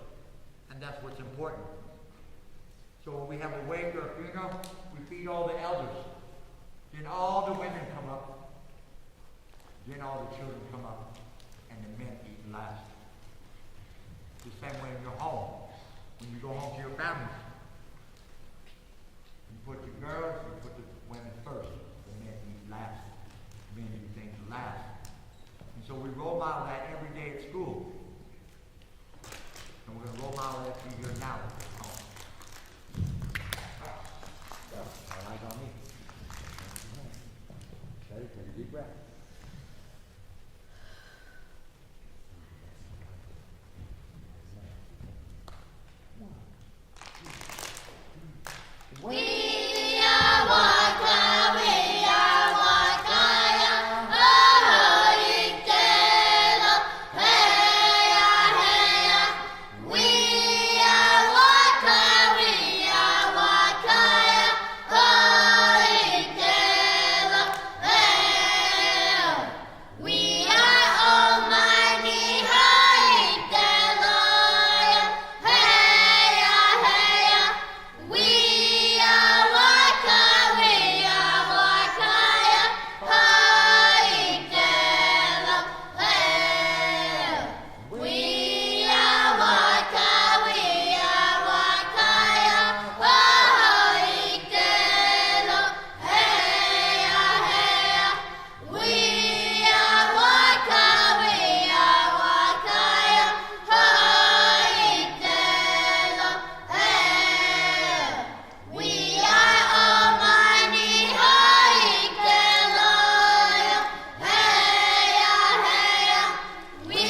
And that's what's important. So when we have a wake or a funeral, we feed all the elders. Then all the women come up. Then all the children come up. And the men eat last. The same way in your home. When you go home to your families. You put the girls, you put the women first. The men eat last. Men do things last. And so we role model that every day at school. And we're going to role model that to you here now. All eyes on me. Okay, take a deep breath. We are Waka, we are Wakaya, oh, Ikela, heya, heya. We are Waka, we are Wakaya, oh, Ikela, heya. We are Almighty, Ikela, heya, heya. We are Waka, we are Wakaya, Haikela, Hell. We are Waka, we are Wakaya, Haikela, Heya, Heya. We are Waka, we are Wakaya, Haikela, Hell. We are Almighty, Haikela, heya, heya. We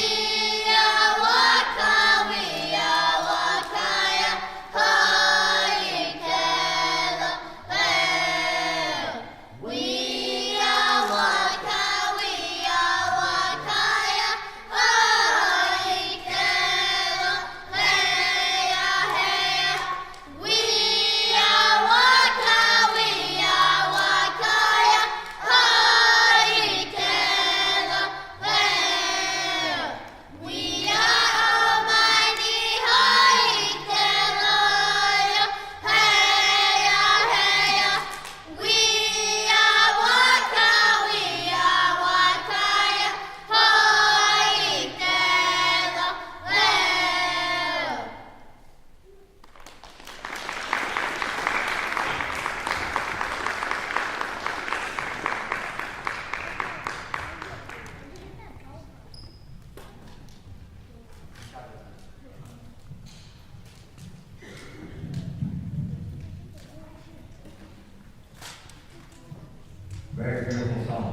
are Waka, we are Wakaya, Haikela, hell. We are Waka, we are Wakaya, Haikela, heya, heya. We are Waka, we are Wakaya, Haikela, hell. We are Almighty, Haikela, heya, heya. We are Waka, we are Wakaya, Haikela, hell. Very beautiful song.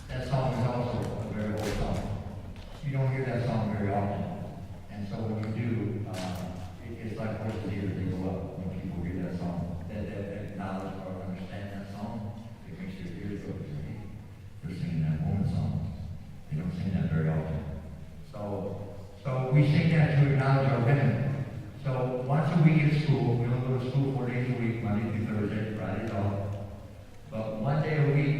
That song is also a very old song. You don't hear that song very often. And so when you do, it's like voices ears, they go up when people hear that song. That acknowledge or understand that song, it makes your ears go, hey, they're singing that woman song. They don't sing that very often. So we sing that to acknowledge our women. So once a week at school, we don't go to school 4 days a week, Monday through Thursday, Fridays off. But one day a week,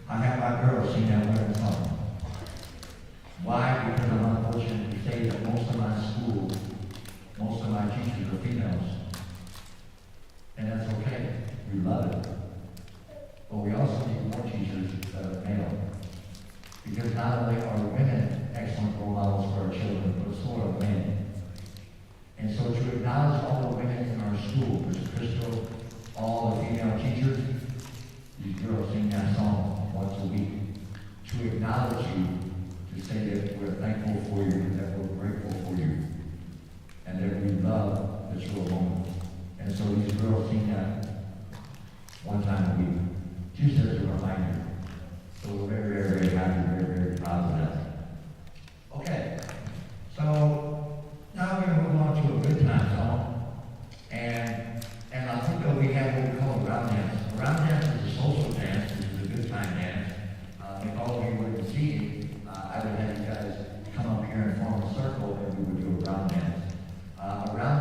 I have my girls sing that women song. Why? Because I'm unfortunate to say that most of my school, most of my teachers are females. And that's okay. We love it. But we also need more teachers that are male. Because not only are women excellent role models for our children, but so are men. And so to acknowledge all the women in our school, Mr. Crystal, all the female teachers, these girls sing that song once a week. To acknowledge you, to say that we're thankful for you, that we're grateful for you, and that we love that you're a woman. And so these girls sing that one time a week, just as a reminder. So we're very, very, very happy, very, very proud of that. Okay, so now we're going to move on to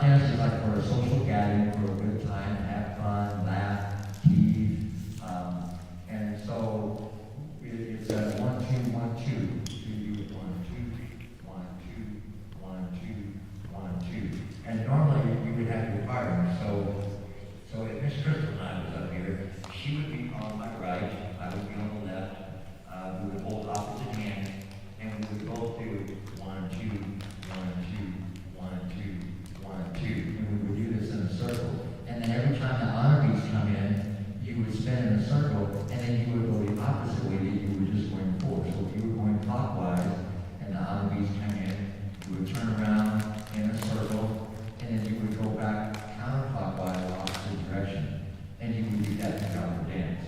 dance is like for a social gathering, for a good time, have fun, laugh, tease. And so it's a 1, 2, 1, 2. So you do 1, 2, 1, 2, 1, 2, 1, 2. And normally we would have requirements. So if Miss Crystal and I was up here, she would be on my right, I would be on the left. We would hold opposite hands, and we would both do 1, 2, 1, 2, 1, 2, 1, 2. And we would do this in a circle. And then every time the honor beats come in, you would spin in a circle, and then you would go the opposite way that you were just going forward. So if you were going clockwise, and the honor beats come in, you would turn around in a circle, and then you would go back counterclockwise, opposite direction. And you would do that throughout the dance.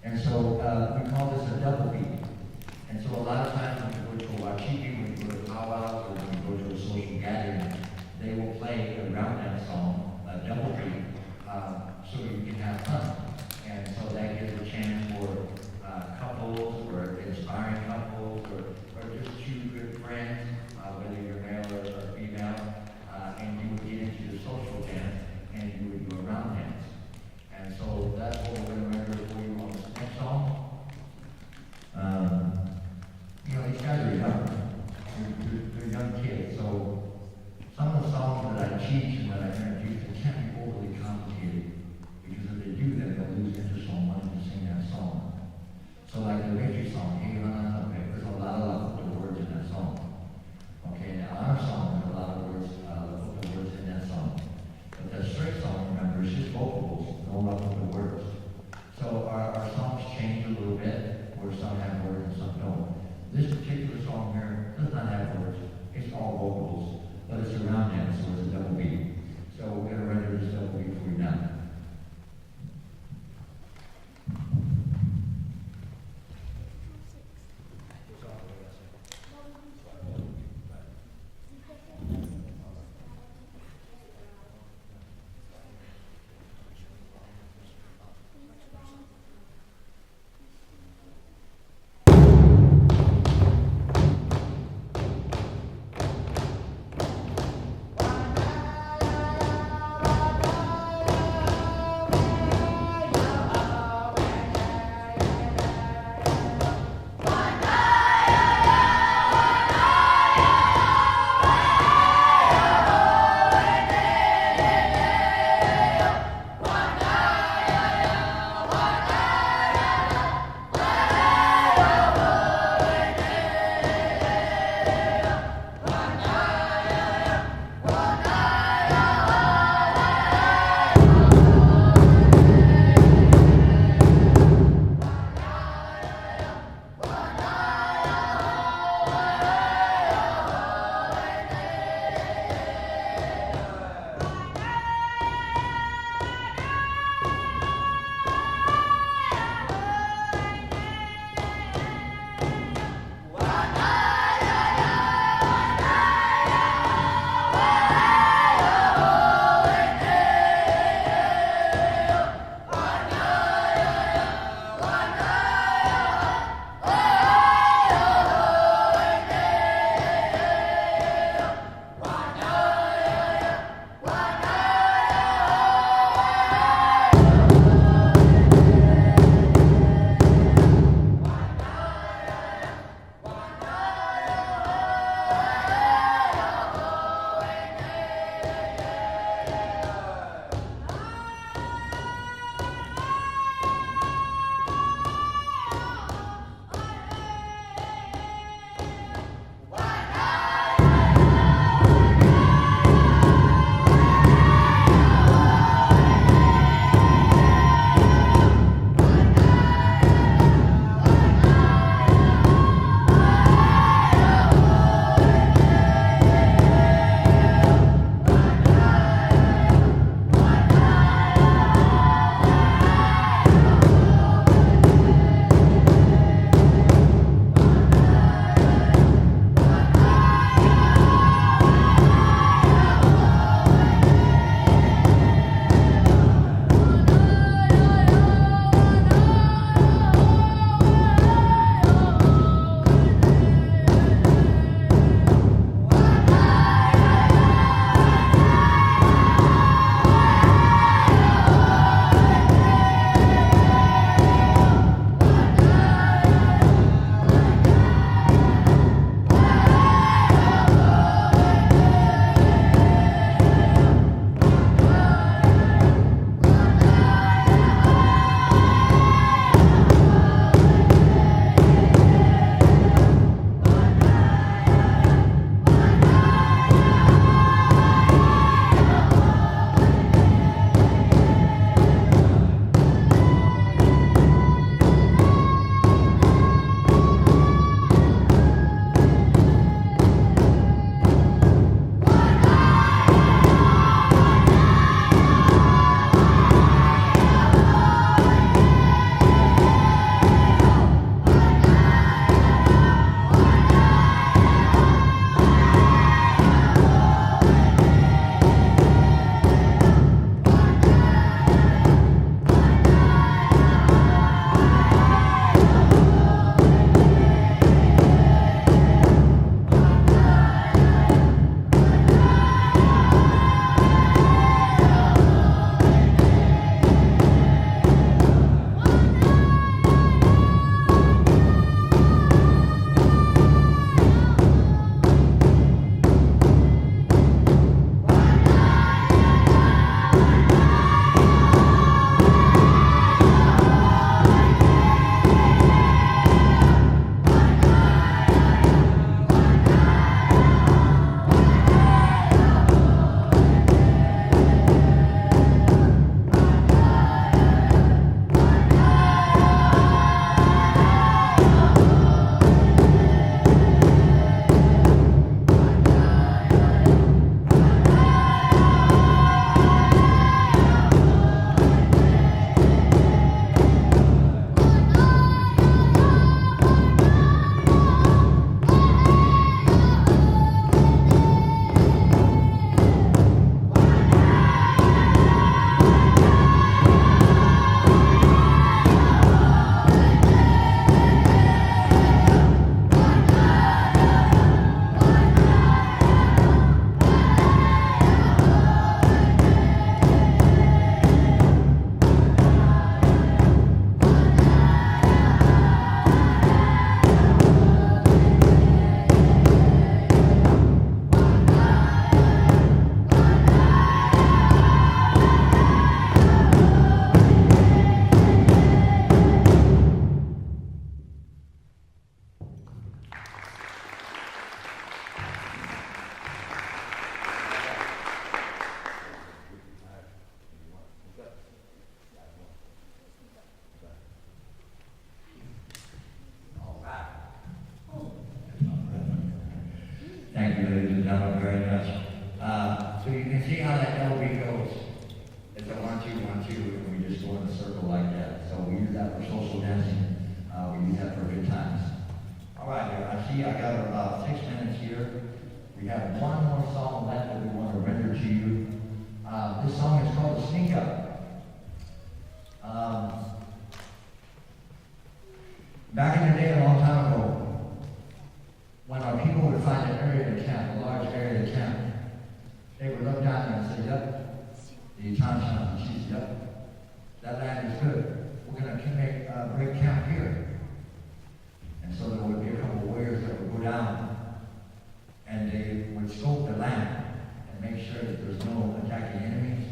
And so we call this a double beat. And so a lot of times when we go to a wachiki, when we go to powwows, or when we go to a social gathering, they will play a round dance song, a double beat, so you can have fun. And so that gives a chance for couples, or inspiring couples, or just two good friends, whether you're male or female, and you would get into the social dance, and you would do a round dance. And so that's what we're going to render for you on this next song. You know, these guys are young. They're young kids. So some of the songs that I teach and that I introduce, they can't be overly complicated. Because if they do, then they'll lose interest on wanting to sing that song. So like the victory song, hey, okay, there's a lot of the words in that song. Okay, now our song, there's a lot of words, the words in that song. But the straight song, remember, is just vocals, no love of the words. So our songs change a little bit, where some have words and some don't. This particular song here does not have words. It's all vocals, but it's a round dance, so it's a double beat. So we're going to render this double beat for you now. you can see how that LB goes. It's a 1, 2, 1, 2, and we just go in a circle like that. So we use that for social dancing. We use that for good times. All right, I see I got about 6 minutes here. We have one more song left that we want to render to you. This song is called Sneak Up. Back in the day, a long time ago, when our people would find an area to camp, a large area to camp, they would look down there and say, yep, the Chan cheese, yep, that land is good. We're going to make break camp here. And so there would be a couple of warriors that would go down and they would scope the land and make sure that there's no attacking enemies,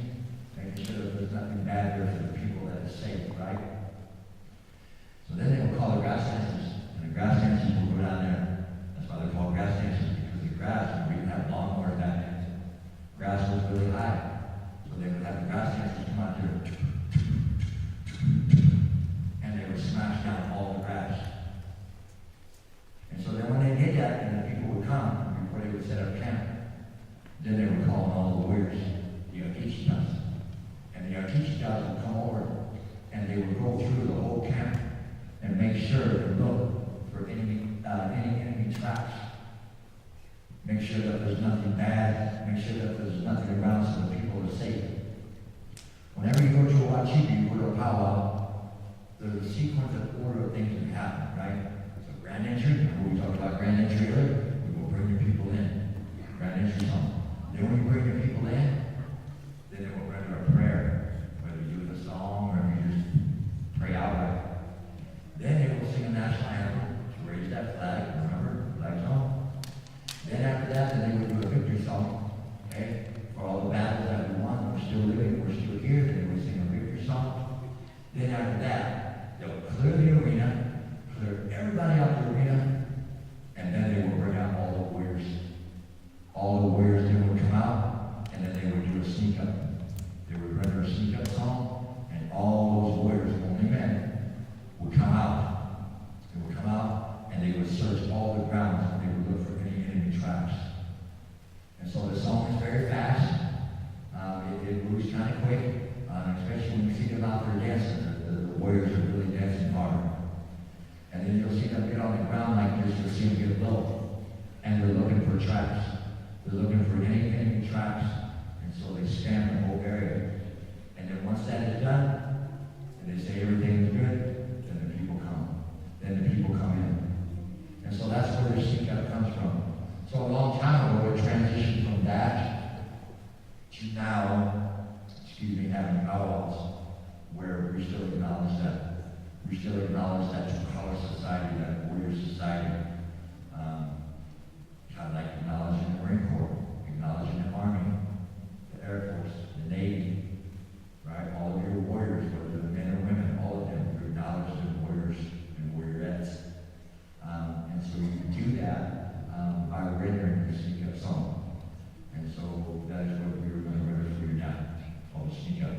making sure that there's nothing bad there for the people that is safe, right? So then they would call the grass dancers, and the grass dancers would go down there. That's why they're called grass dancers, because the grass, we didn't have lawnmowers back then. Grass was really high. So they would have the grass dancers come out there, and they would smash down all the grass. And so then when they did that, and the people would come before they would set up camp, then they would call on all the warriors, the Ocetis. And the Ocetis would come over, and they would go through the whole camp and make sure to look for any enemy traps. Make sure that there's nothing bad. Make sure that there's nothing around so the people are safe. Whenever you go to a Wachibi, you go to a powwow, there's a sequence of order of things that happen, right? So grand entry, remember we talked about grand entry earlier? We will bring your people in. Grand entry song. Then when you bring your people in, then they will render a prayer, whether you do the song or you just pray outright. Then they will sing a national anthem to raise that flag, remember, flag's on. Then after that, then they would do a victory song, okay? For all the battles that we won, we're still living, we're still here, then they would sing a victory song. Then after that, they would clear the arena, clear everybody out the arena, and then they would bring out all the warriors. All the warriors then would come out, and then they would do a sneak up. They would render a sneak up song, and all those warriors, only men, would come out. They would come out and they would search all the grounds and they would look for any enemy traps. And so the song is very fast. It moves kind of quick, especially when you see them out there dancing. The warriors are really dancing hard. And then you'll see them get on the ground like this. You'll see them get low. And they're looking for traps. They're looking for any enemy traps. And so they scan the whole area. And then once that is done, and they say everything is good, then the people come in. And so that's where the sneak up comes from. So a long time ago, it transitioned from that to now, having powwows where we still acknowledge that. We still acknowledge that two-color society, that warrior society. Kind of like acknowledging the Marine Corps, acknowledging the Army, the Air Force, the Navy, right? All of your warriors, whether they're men or women, all of them, you acknowledge the warriors and warriorettes. And so you can do that by rendering the sneak up song. And so that is what we were going to render for you now, called Sneak Up.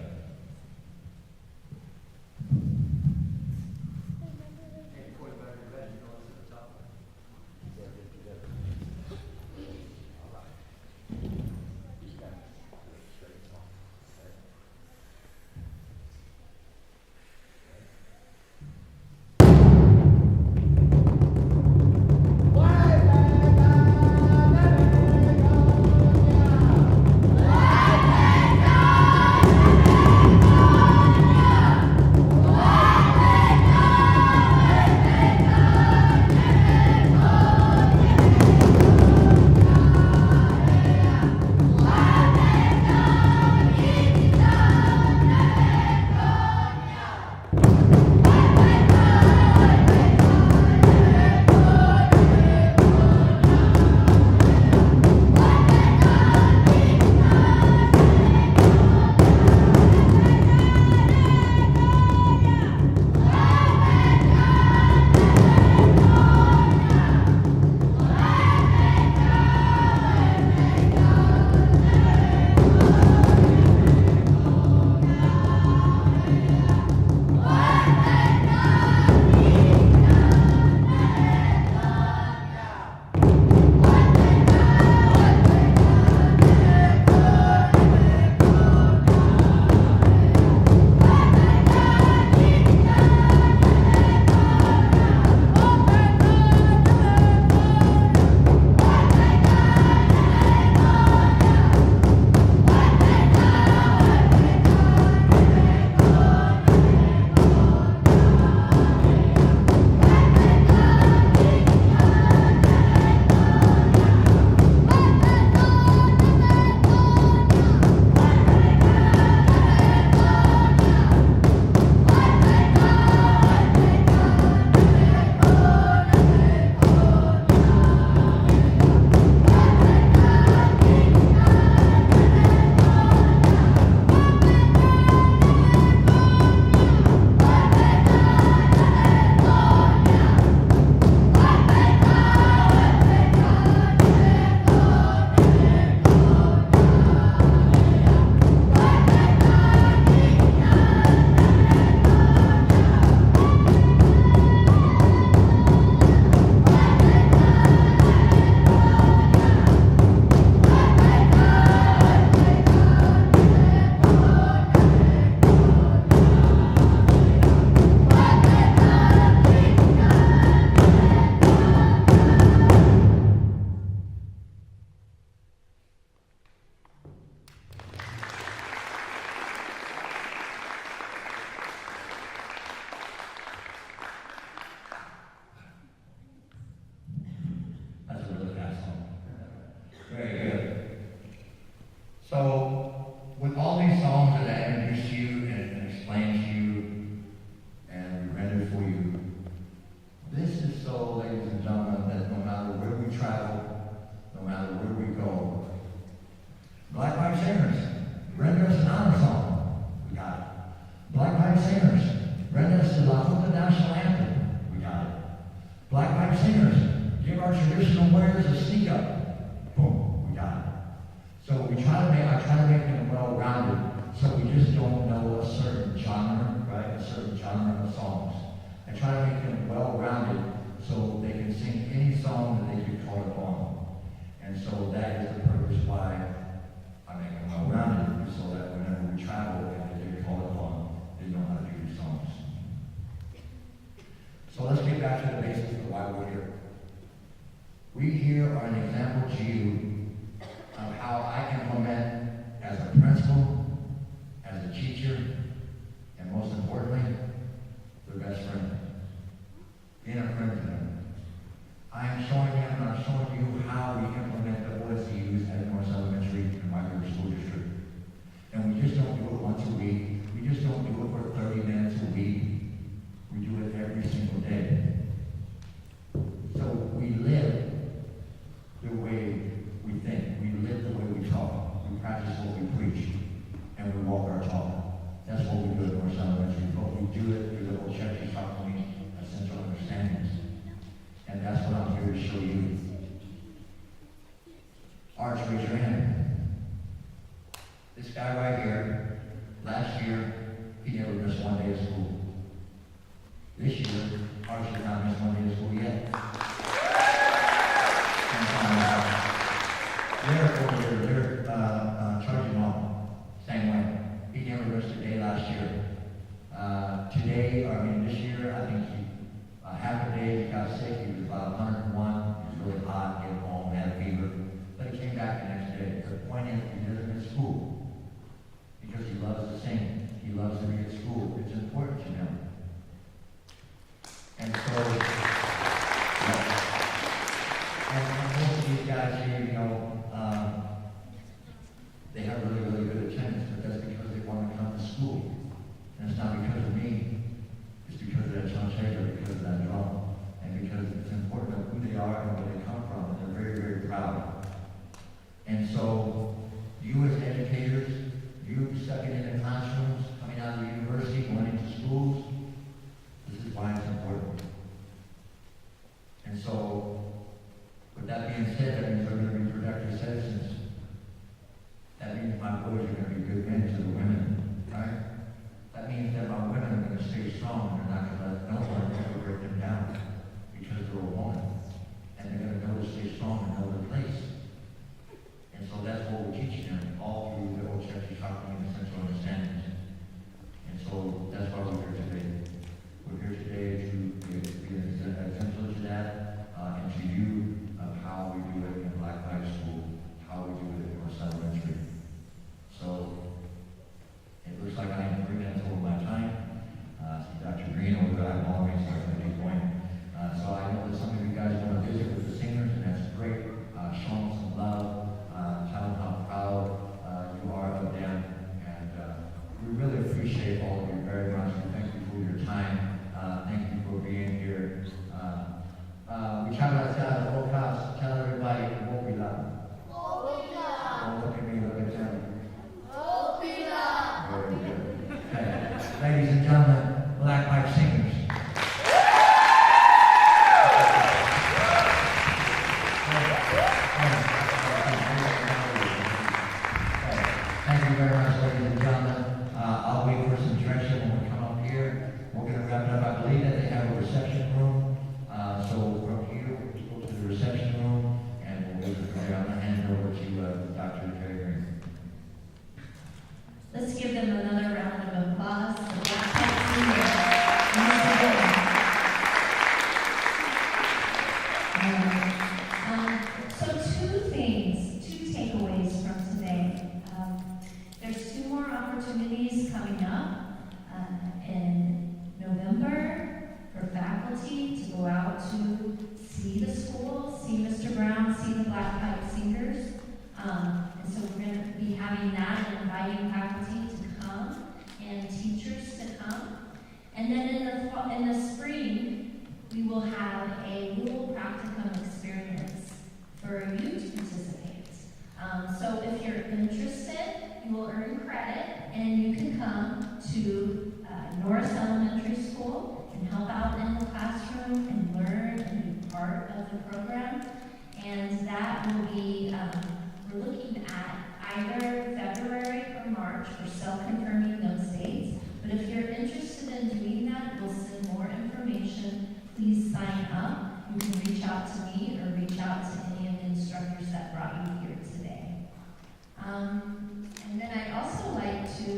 honor song. We got it. Black pipe singers, render us the national anthem. We got it. Black pipe singers, give our traditional wearers a sneak up. Boom, we got it. So I try to make them well-rounded, so we just don't know a certain genre, right? A certain genre of songs. I try to make them well-rounded so they can sing any song that they can call upon. And so that is the purpose why I make them well-rounded, so that whenever we travel and they get called upon, they know how to do these songs. So let's get back to the basics of why we're here. We here are an example to you of how I implement as a principal, as a teacher, and most importantly, the best friend. Being a friend to them. I am showing them and I'm showing you how we implement the OSCUs at North Elementary and White River School District. And we just don't do it once a week. We just don't do it for 30 minutes a week. We do it every single day. So we live the way we think. We live the way we talk. We practice what we preach. And we walk our talk. That's what we do at North Elementary. But we do it through the Oceti Sakowin essential understandings. And that's what I'm here to show you. Arch, raise your hand. This guy right here, last year, he never missed one day of school. This year, Arch has not missed one day of school yet. And they're charging on, same way. He never missed a day last year. This year, I think half a day he got sick. He was about 101. It was really hot. He came home, had a fever. But he came back the next day. The point is, he doesn't miss school because he loves to sing. He loves to be at school. It's important to him. And so, and most of these guys here, they have really, really good attendance, but that's because they want to come to school. And it's not because of me. It's because of that John Shaker, because of that drum, and because it's important of who they are and where they come from, and they're very, very proud. And so, you as educators, you stepping into classrooms, coming out of the university, going into schools, this is why it's important. And so, with that being said, that means we're going to be productive citizens. That means my boys are going to be good men to the women, right? That means that my women are going to stay strong. They're not going to let no one ever break them down because they're a woman. And they're going to know to stay strong and know their place. And so that's what we're teaching them all through the Oceti Sakowin essential understandings. And so that's why we're here today. We're here today to be an exemplar to that and to you of how we do it in Black Lives School, how we do it in North Elementary. So it looks like I am 3 minutes over my time. See Dr. Green over there, I'm always going to be going. So I know that some of you guys want to visit with the singers, and that's great. Show them some love. Tell them how proud you are of them. And we really appreciate all of you very much. And thank you for your time. Thank you for being here. We try to tell everybody what we love. Don't look at me, look at them. Very good. Okay. Ladies and gentlemen, Black Pipe Singers. Thank you very much, ladies and gentlemen. I'll wait for some direction when we come up here. We're going to wrap it up. I believe that they have a reception room. So from here, we'll go to the reception room, and we'll go from there. I'm going to hand it over to Dr. Terry Green. Let's give them another round of applause. The Black Pipe Singers. So two takeaways from today. There's 2 more opportunities coming up in November for faculty to go out to see the school, see Mr. Brown, see the Black Pipe Singers. And so we're going to be having that and inviting faculty to you will earn credit, and you can come to Norris Elementary School and help out in the classroom and learn and be part of the program. And that will be, we're looking at either February or March. We're still confirming those dates. But if you're interested in doing that, we'll send more information. Please sign up. You can reach out to me or reach out to any of the instructors that brought you here today. And then I'd also like to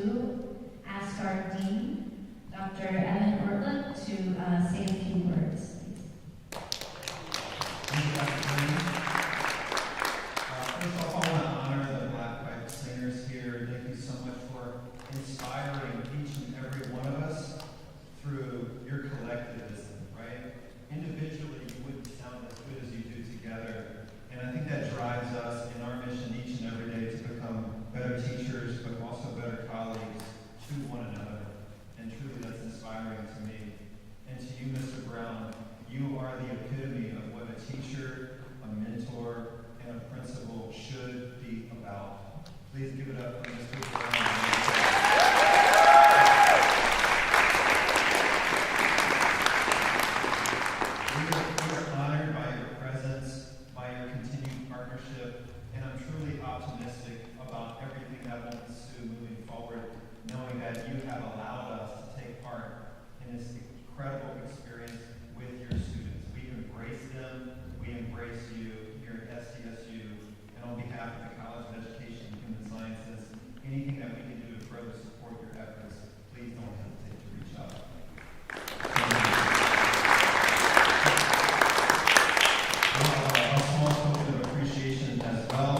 ask our Dean, Dr. Evan Ortlick, to say a few words. Thank you, Dr. Green. First of all, I want to honor the Black Pipe singers here. Thank you so much for inspiring each and every one of us through your collectivism, right? Individually, you wouldn't sound as good as you do together. And I think that drives us in our mission each and every day to become better teachers, but also better colleagues to one another. And truly, that's inspiring to me. And to you, Mr. Brown, you are the epitome of what a teacher, a mentor, and a principal should be about. Please give it up for Mr. Brown. We are honored by your presence, by your continued partnership, and I'm truly optimistic about everything that will ensue moving forward, knowing that you have allowed us to take part in this incredible experience with your students. We embrace them, we embrace you here at SDSU, and on behalf of the College of Education and Human Sciences, anything that we can do to further support your efforts, please don't hesitate to reach out. A small token of appreciation as well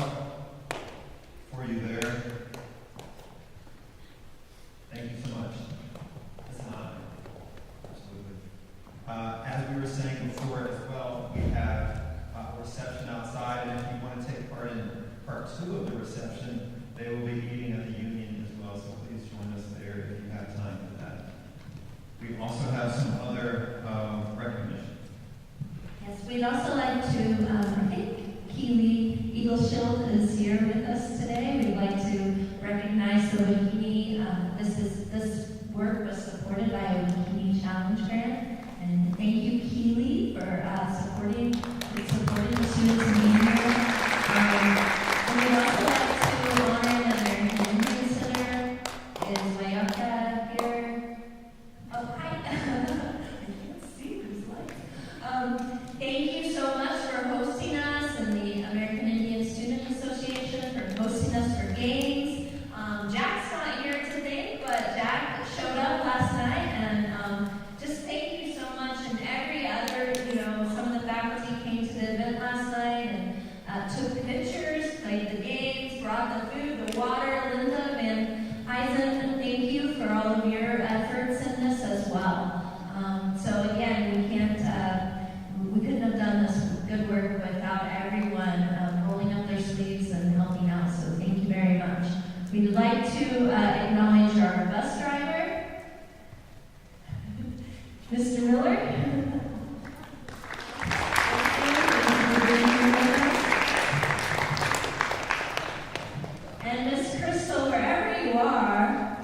for you there. Thank you so much. It's an honor. Absolutely. As we were saying before as well, we have a reception outside, and if you want to take part in part 2 of the reception, they will be eating at the Union as well, so please join us there if you have time for that. We also have some other recognition. Yes, we'd also like to, I think Keeley Eagle Shield is here with us today. We'd like to recognize the Bikini. This work was supported by a Bikini Challenge grant. And thank you, Keeley, for supporting the students being here. And we'd also like to honor the American Indian Center. Is Wayaka here? Oh, hi. I can't see these lights. Thank you so much for hosting us, and the American Indian Student Association for hosting us for games. Jack's not here today, but Jack showed up last night, and just thank you so much. And every other, some of the faculty came to the event last night and took pictures, played the games, brought the food, the water. Linda and Eisen, thank you for all of your efforts in this as well. So again, we couldn't have done this good work without everyone rolling up their sleeves and helping out. So thank you very much. We'd like to acknowledge our bus driver, Mr. Miller. And Miss Crystal, wherever you are,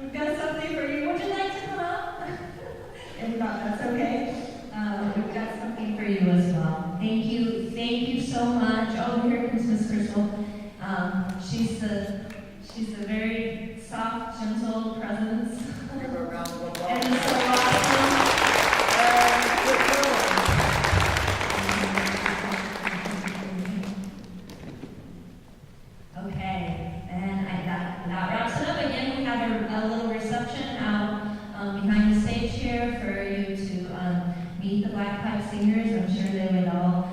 we've got something for you. Would you like to come up? If not, that's okay. We've got something for you as well. Thank you so much. Oh, here comes Miss Crystal. She's a very soft, gentle presence. Give her a round of applause. And so awesome. Okay, and that wraps it up. Again, we have a little reception out behind the stage here for you to meet the Black Pipe singers. I'm sure they would all